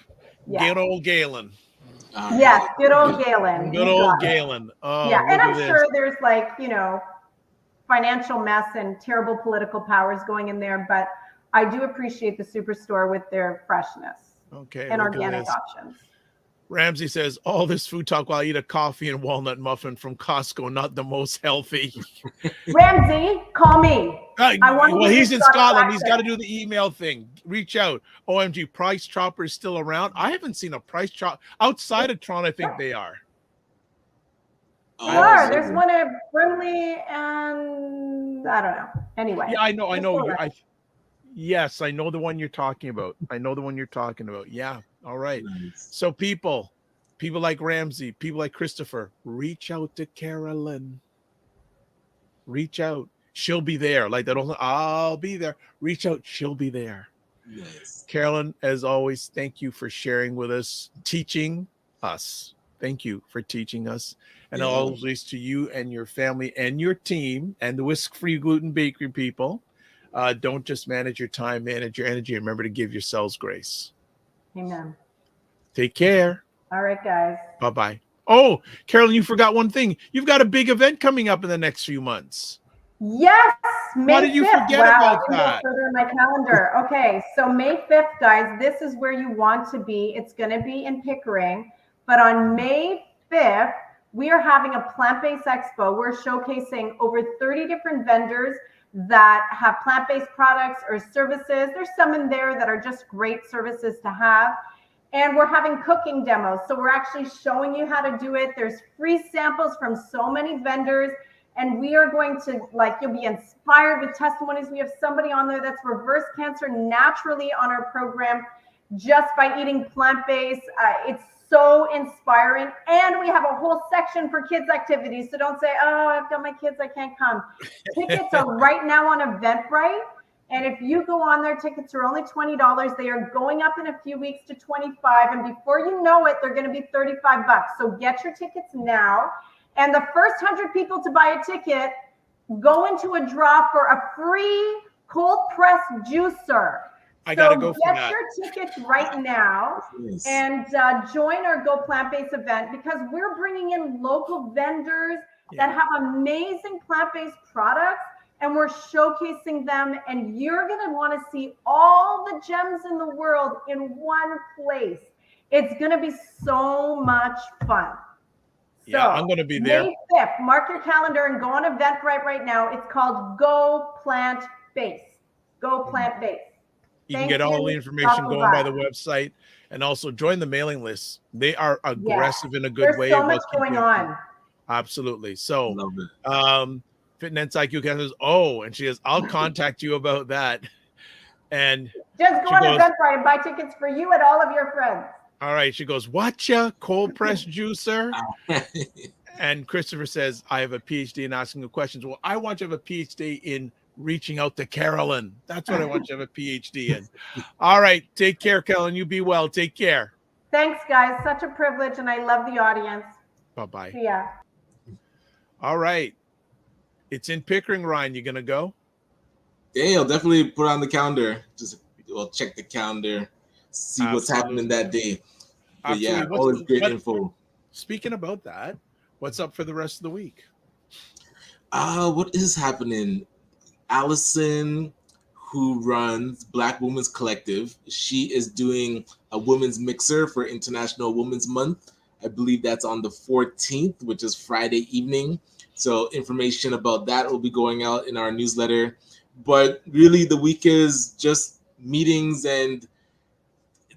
Yeah. Good old Galen. Yes, good old Galen. Good old Galen. Oh, yeah, and I'm sure there's financial mess and terrible political powers going in there, but I do appreciate the Superstore with their freshness and organic options. Ramsey says, all this food talk while I eat a coffee and walnut muffin from Costco, not the most healthy. Ramsey, call me. He's in Scotland. He's got to do the email thing. Reach out. OMG, Price Chopper is still around. I haven't seen a Price Chopper outside of Toronto. I think they are. Sure, there's one at Brimley and I don't know. Anyway. Yeah, I know. Yes, I know the one you're talking about. Yeah. All right. Nice. So people like Ramsey, people like Christopher, reach out to Carolyn. Reach out. She'll be there. Like that. I'll be there. Reach out. She'll be there. Yes. Carolyn, as always, thank you for sharing with us, teaching us. Thank you for teaching us. And always to you and your family and your team and the Whisk-Free Gluten Bakery people. Don't just manage your time, manage your energy. Remember to give yourselves grace. Amen. Take care. All right, guys. Bye-bye. Oh, Carolyn, you forgot one thing. You've got a big event coming up in the next few months. Yes, May 5th. Why did you forget about that? Further in my calendar. Okay, so May 5th, guys, this is where you want to be. It's going to be in Pickering. But on May 5th, we are having a plant-based expo. We're showcasing over 30 different vendors that have plant-based products or services. There's some in there that are just great services to have. And we're having cooking demos. So we're actually showing you how to do it. There's free samples from so many vendors. And we are going to, you'll be inspired with testimonies. We have somebody on there that's reversed cancer naturally on our program just by eating plant-based. It's so inspiring. And we have a whole section for kids activities. So don't say, oh, I've got my kids, I can't come. Tickets are right now on Eventbrite. And if you go on there, tickets are only $20. They are going up in a few weeks to $25. And before you know it, they're going to be $35. So get your tickets now. And the first 100 people to buy a ticket go into a draw for a free cold press juicer. I gotta go for get that. your tickets right now Yes. and join our Go Plant-Based event, because we're bringing in local vendors that have amazing plant-based products, and we're showcasing them, and you're going to want to see all the gems in the world in one place. It's going to be so much fun. Yeah, I'm going to be there. May 5th, mark your calendar and go on Eventbrite right now. It's called Go Plant-Based. Go Plant-Based. You can get all the information going by the website, and also join the mailing list. They are aggressive in a good way. There's so much going on. Absolutely. So, Love it. Fitness IQ says, and she says, I'll contact you about that. And just go on Eventbrite and buy tickets for you and all of your friends. All right. She goes, watcha, cold pressed juicer. And Christopher says, I have a PhD in asking the questions. Well, I want you to have a PhD in reaching out to Carolyn. That's what I want you to have a PhD in. All right. Take care, Carolyn. You be well. Take care. Thanks, guys. Such a privilege, and I love the audience. Bye-bye. See ya. All right. It's in Pickering, Ryan. You going to go? Yeah, I'll definitely put on the calendar. Check the calendar, see what's happening that day. But yeah, always great info. Speaking about that, what's up for the rest of the week? What is happening? Allison, who runs Black Women's Collective, she is doing a women's mixer for International Women's Month. I believe that's on the 14th, which is Friday evening. So information about that will be going out in our newsletter. But really, the week is just meetings and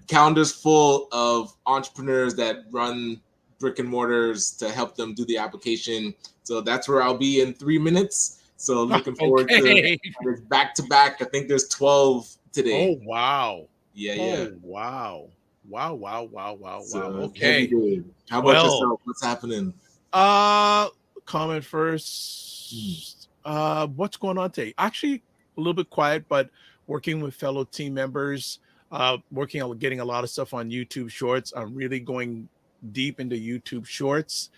calendars full of entrepreneurs that run brick and mortars to help them do the application. So that's where I'll be in 3 minutes. So looking forward to back to back. I think there's 12 today. Oh, wow. Yeah. Wow. So, okay. How about yourself? What's happening? Comment first. What's going on today? Actually, a little bit quiet, but working with fellow team members, working on getting a lot of stuff on YouTube Shorts. I'm really going deep into YouTube Shorts.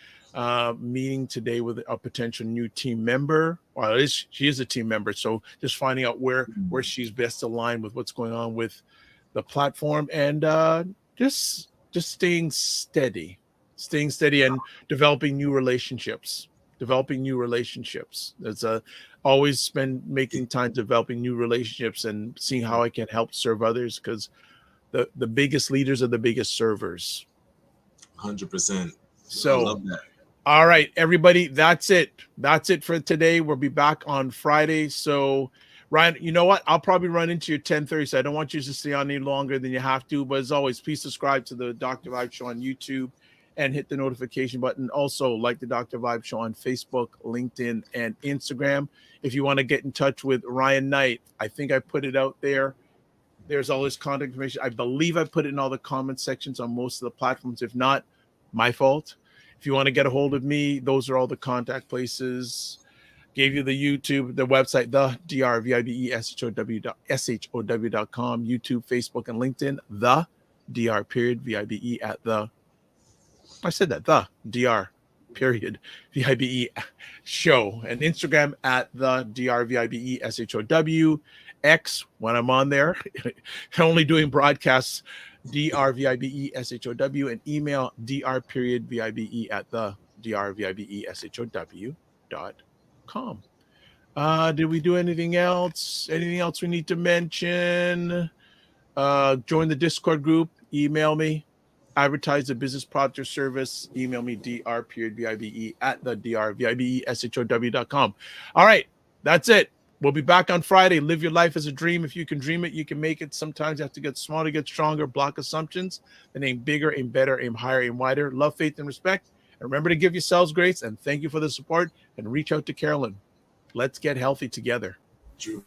Meeting today with a potential new team member. Well, she is a team member, so just finding out where she's best aligned with what's going on with the platform, and just staying steady and developing new relationships. There's always been making time developing new relationships and seeing how I can help serve others, because the biggest leaders are the biggest servers. 100%. So I love that. All right, everybody, that's it for today. We'll be back on Friday. So Ryan, you know what? I'll probably run into your 10:30, so I don't want you to stay on any longer than you have to. But as always, please subscribe to the Dr. Vibe Show on YouTube and hit the notification button. Also, like the Dr. Vibe Show on Facebook, LinkedIn, and Instagram. If you want to get in touch with Ryan Knight, I think I put it out there. There's all his contact information. I believe I put it in all the comment sections on most of the platforms. If not, my fault. If you want to get a hold of me, those are all the contact places. Gave you the YouTube, the website, the drvibeshow.com, YouTube, Facebook, and LinkedIn, the dr.vibe at the, I said that, the dr.vibe show, and Instagram at the drvibeshow, X, when I'm on there, only doing broadcasts, drvibeshow, and email dr.vibe at the drvibeshow.com. Did we do anything else? Anything else we need to mention? Join the Discord group. Email me. Advertise the business product or service. Email me dr.vibe at the drvibeshow.com. All right, that's it. We'll be back on Friday. Live your life as a dream. If you can dream it, you can make it. Sometimes you have to get smarter, get stronger, block assumptions, and aim bigger, aim better, aim higher, aim wider. Love, faith, and respect. And remember to give yourselves grace, and thank you for the support, and reach out to Carolyn. Let's get healthy together. True.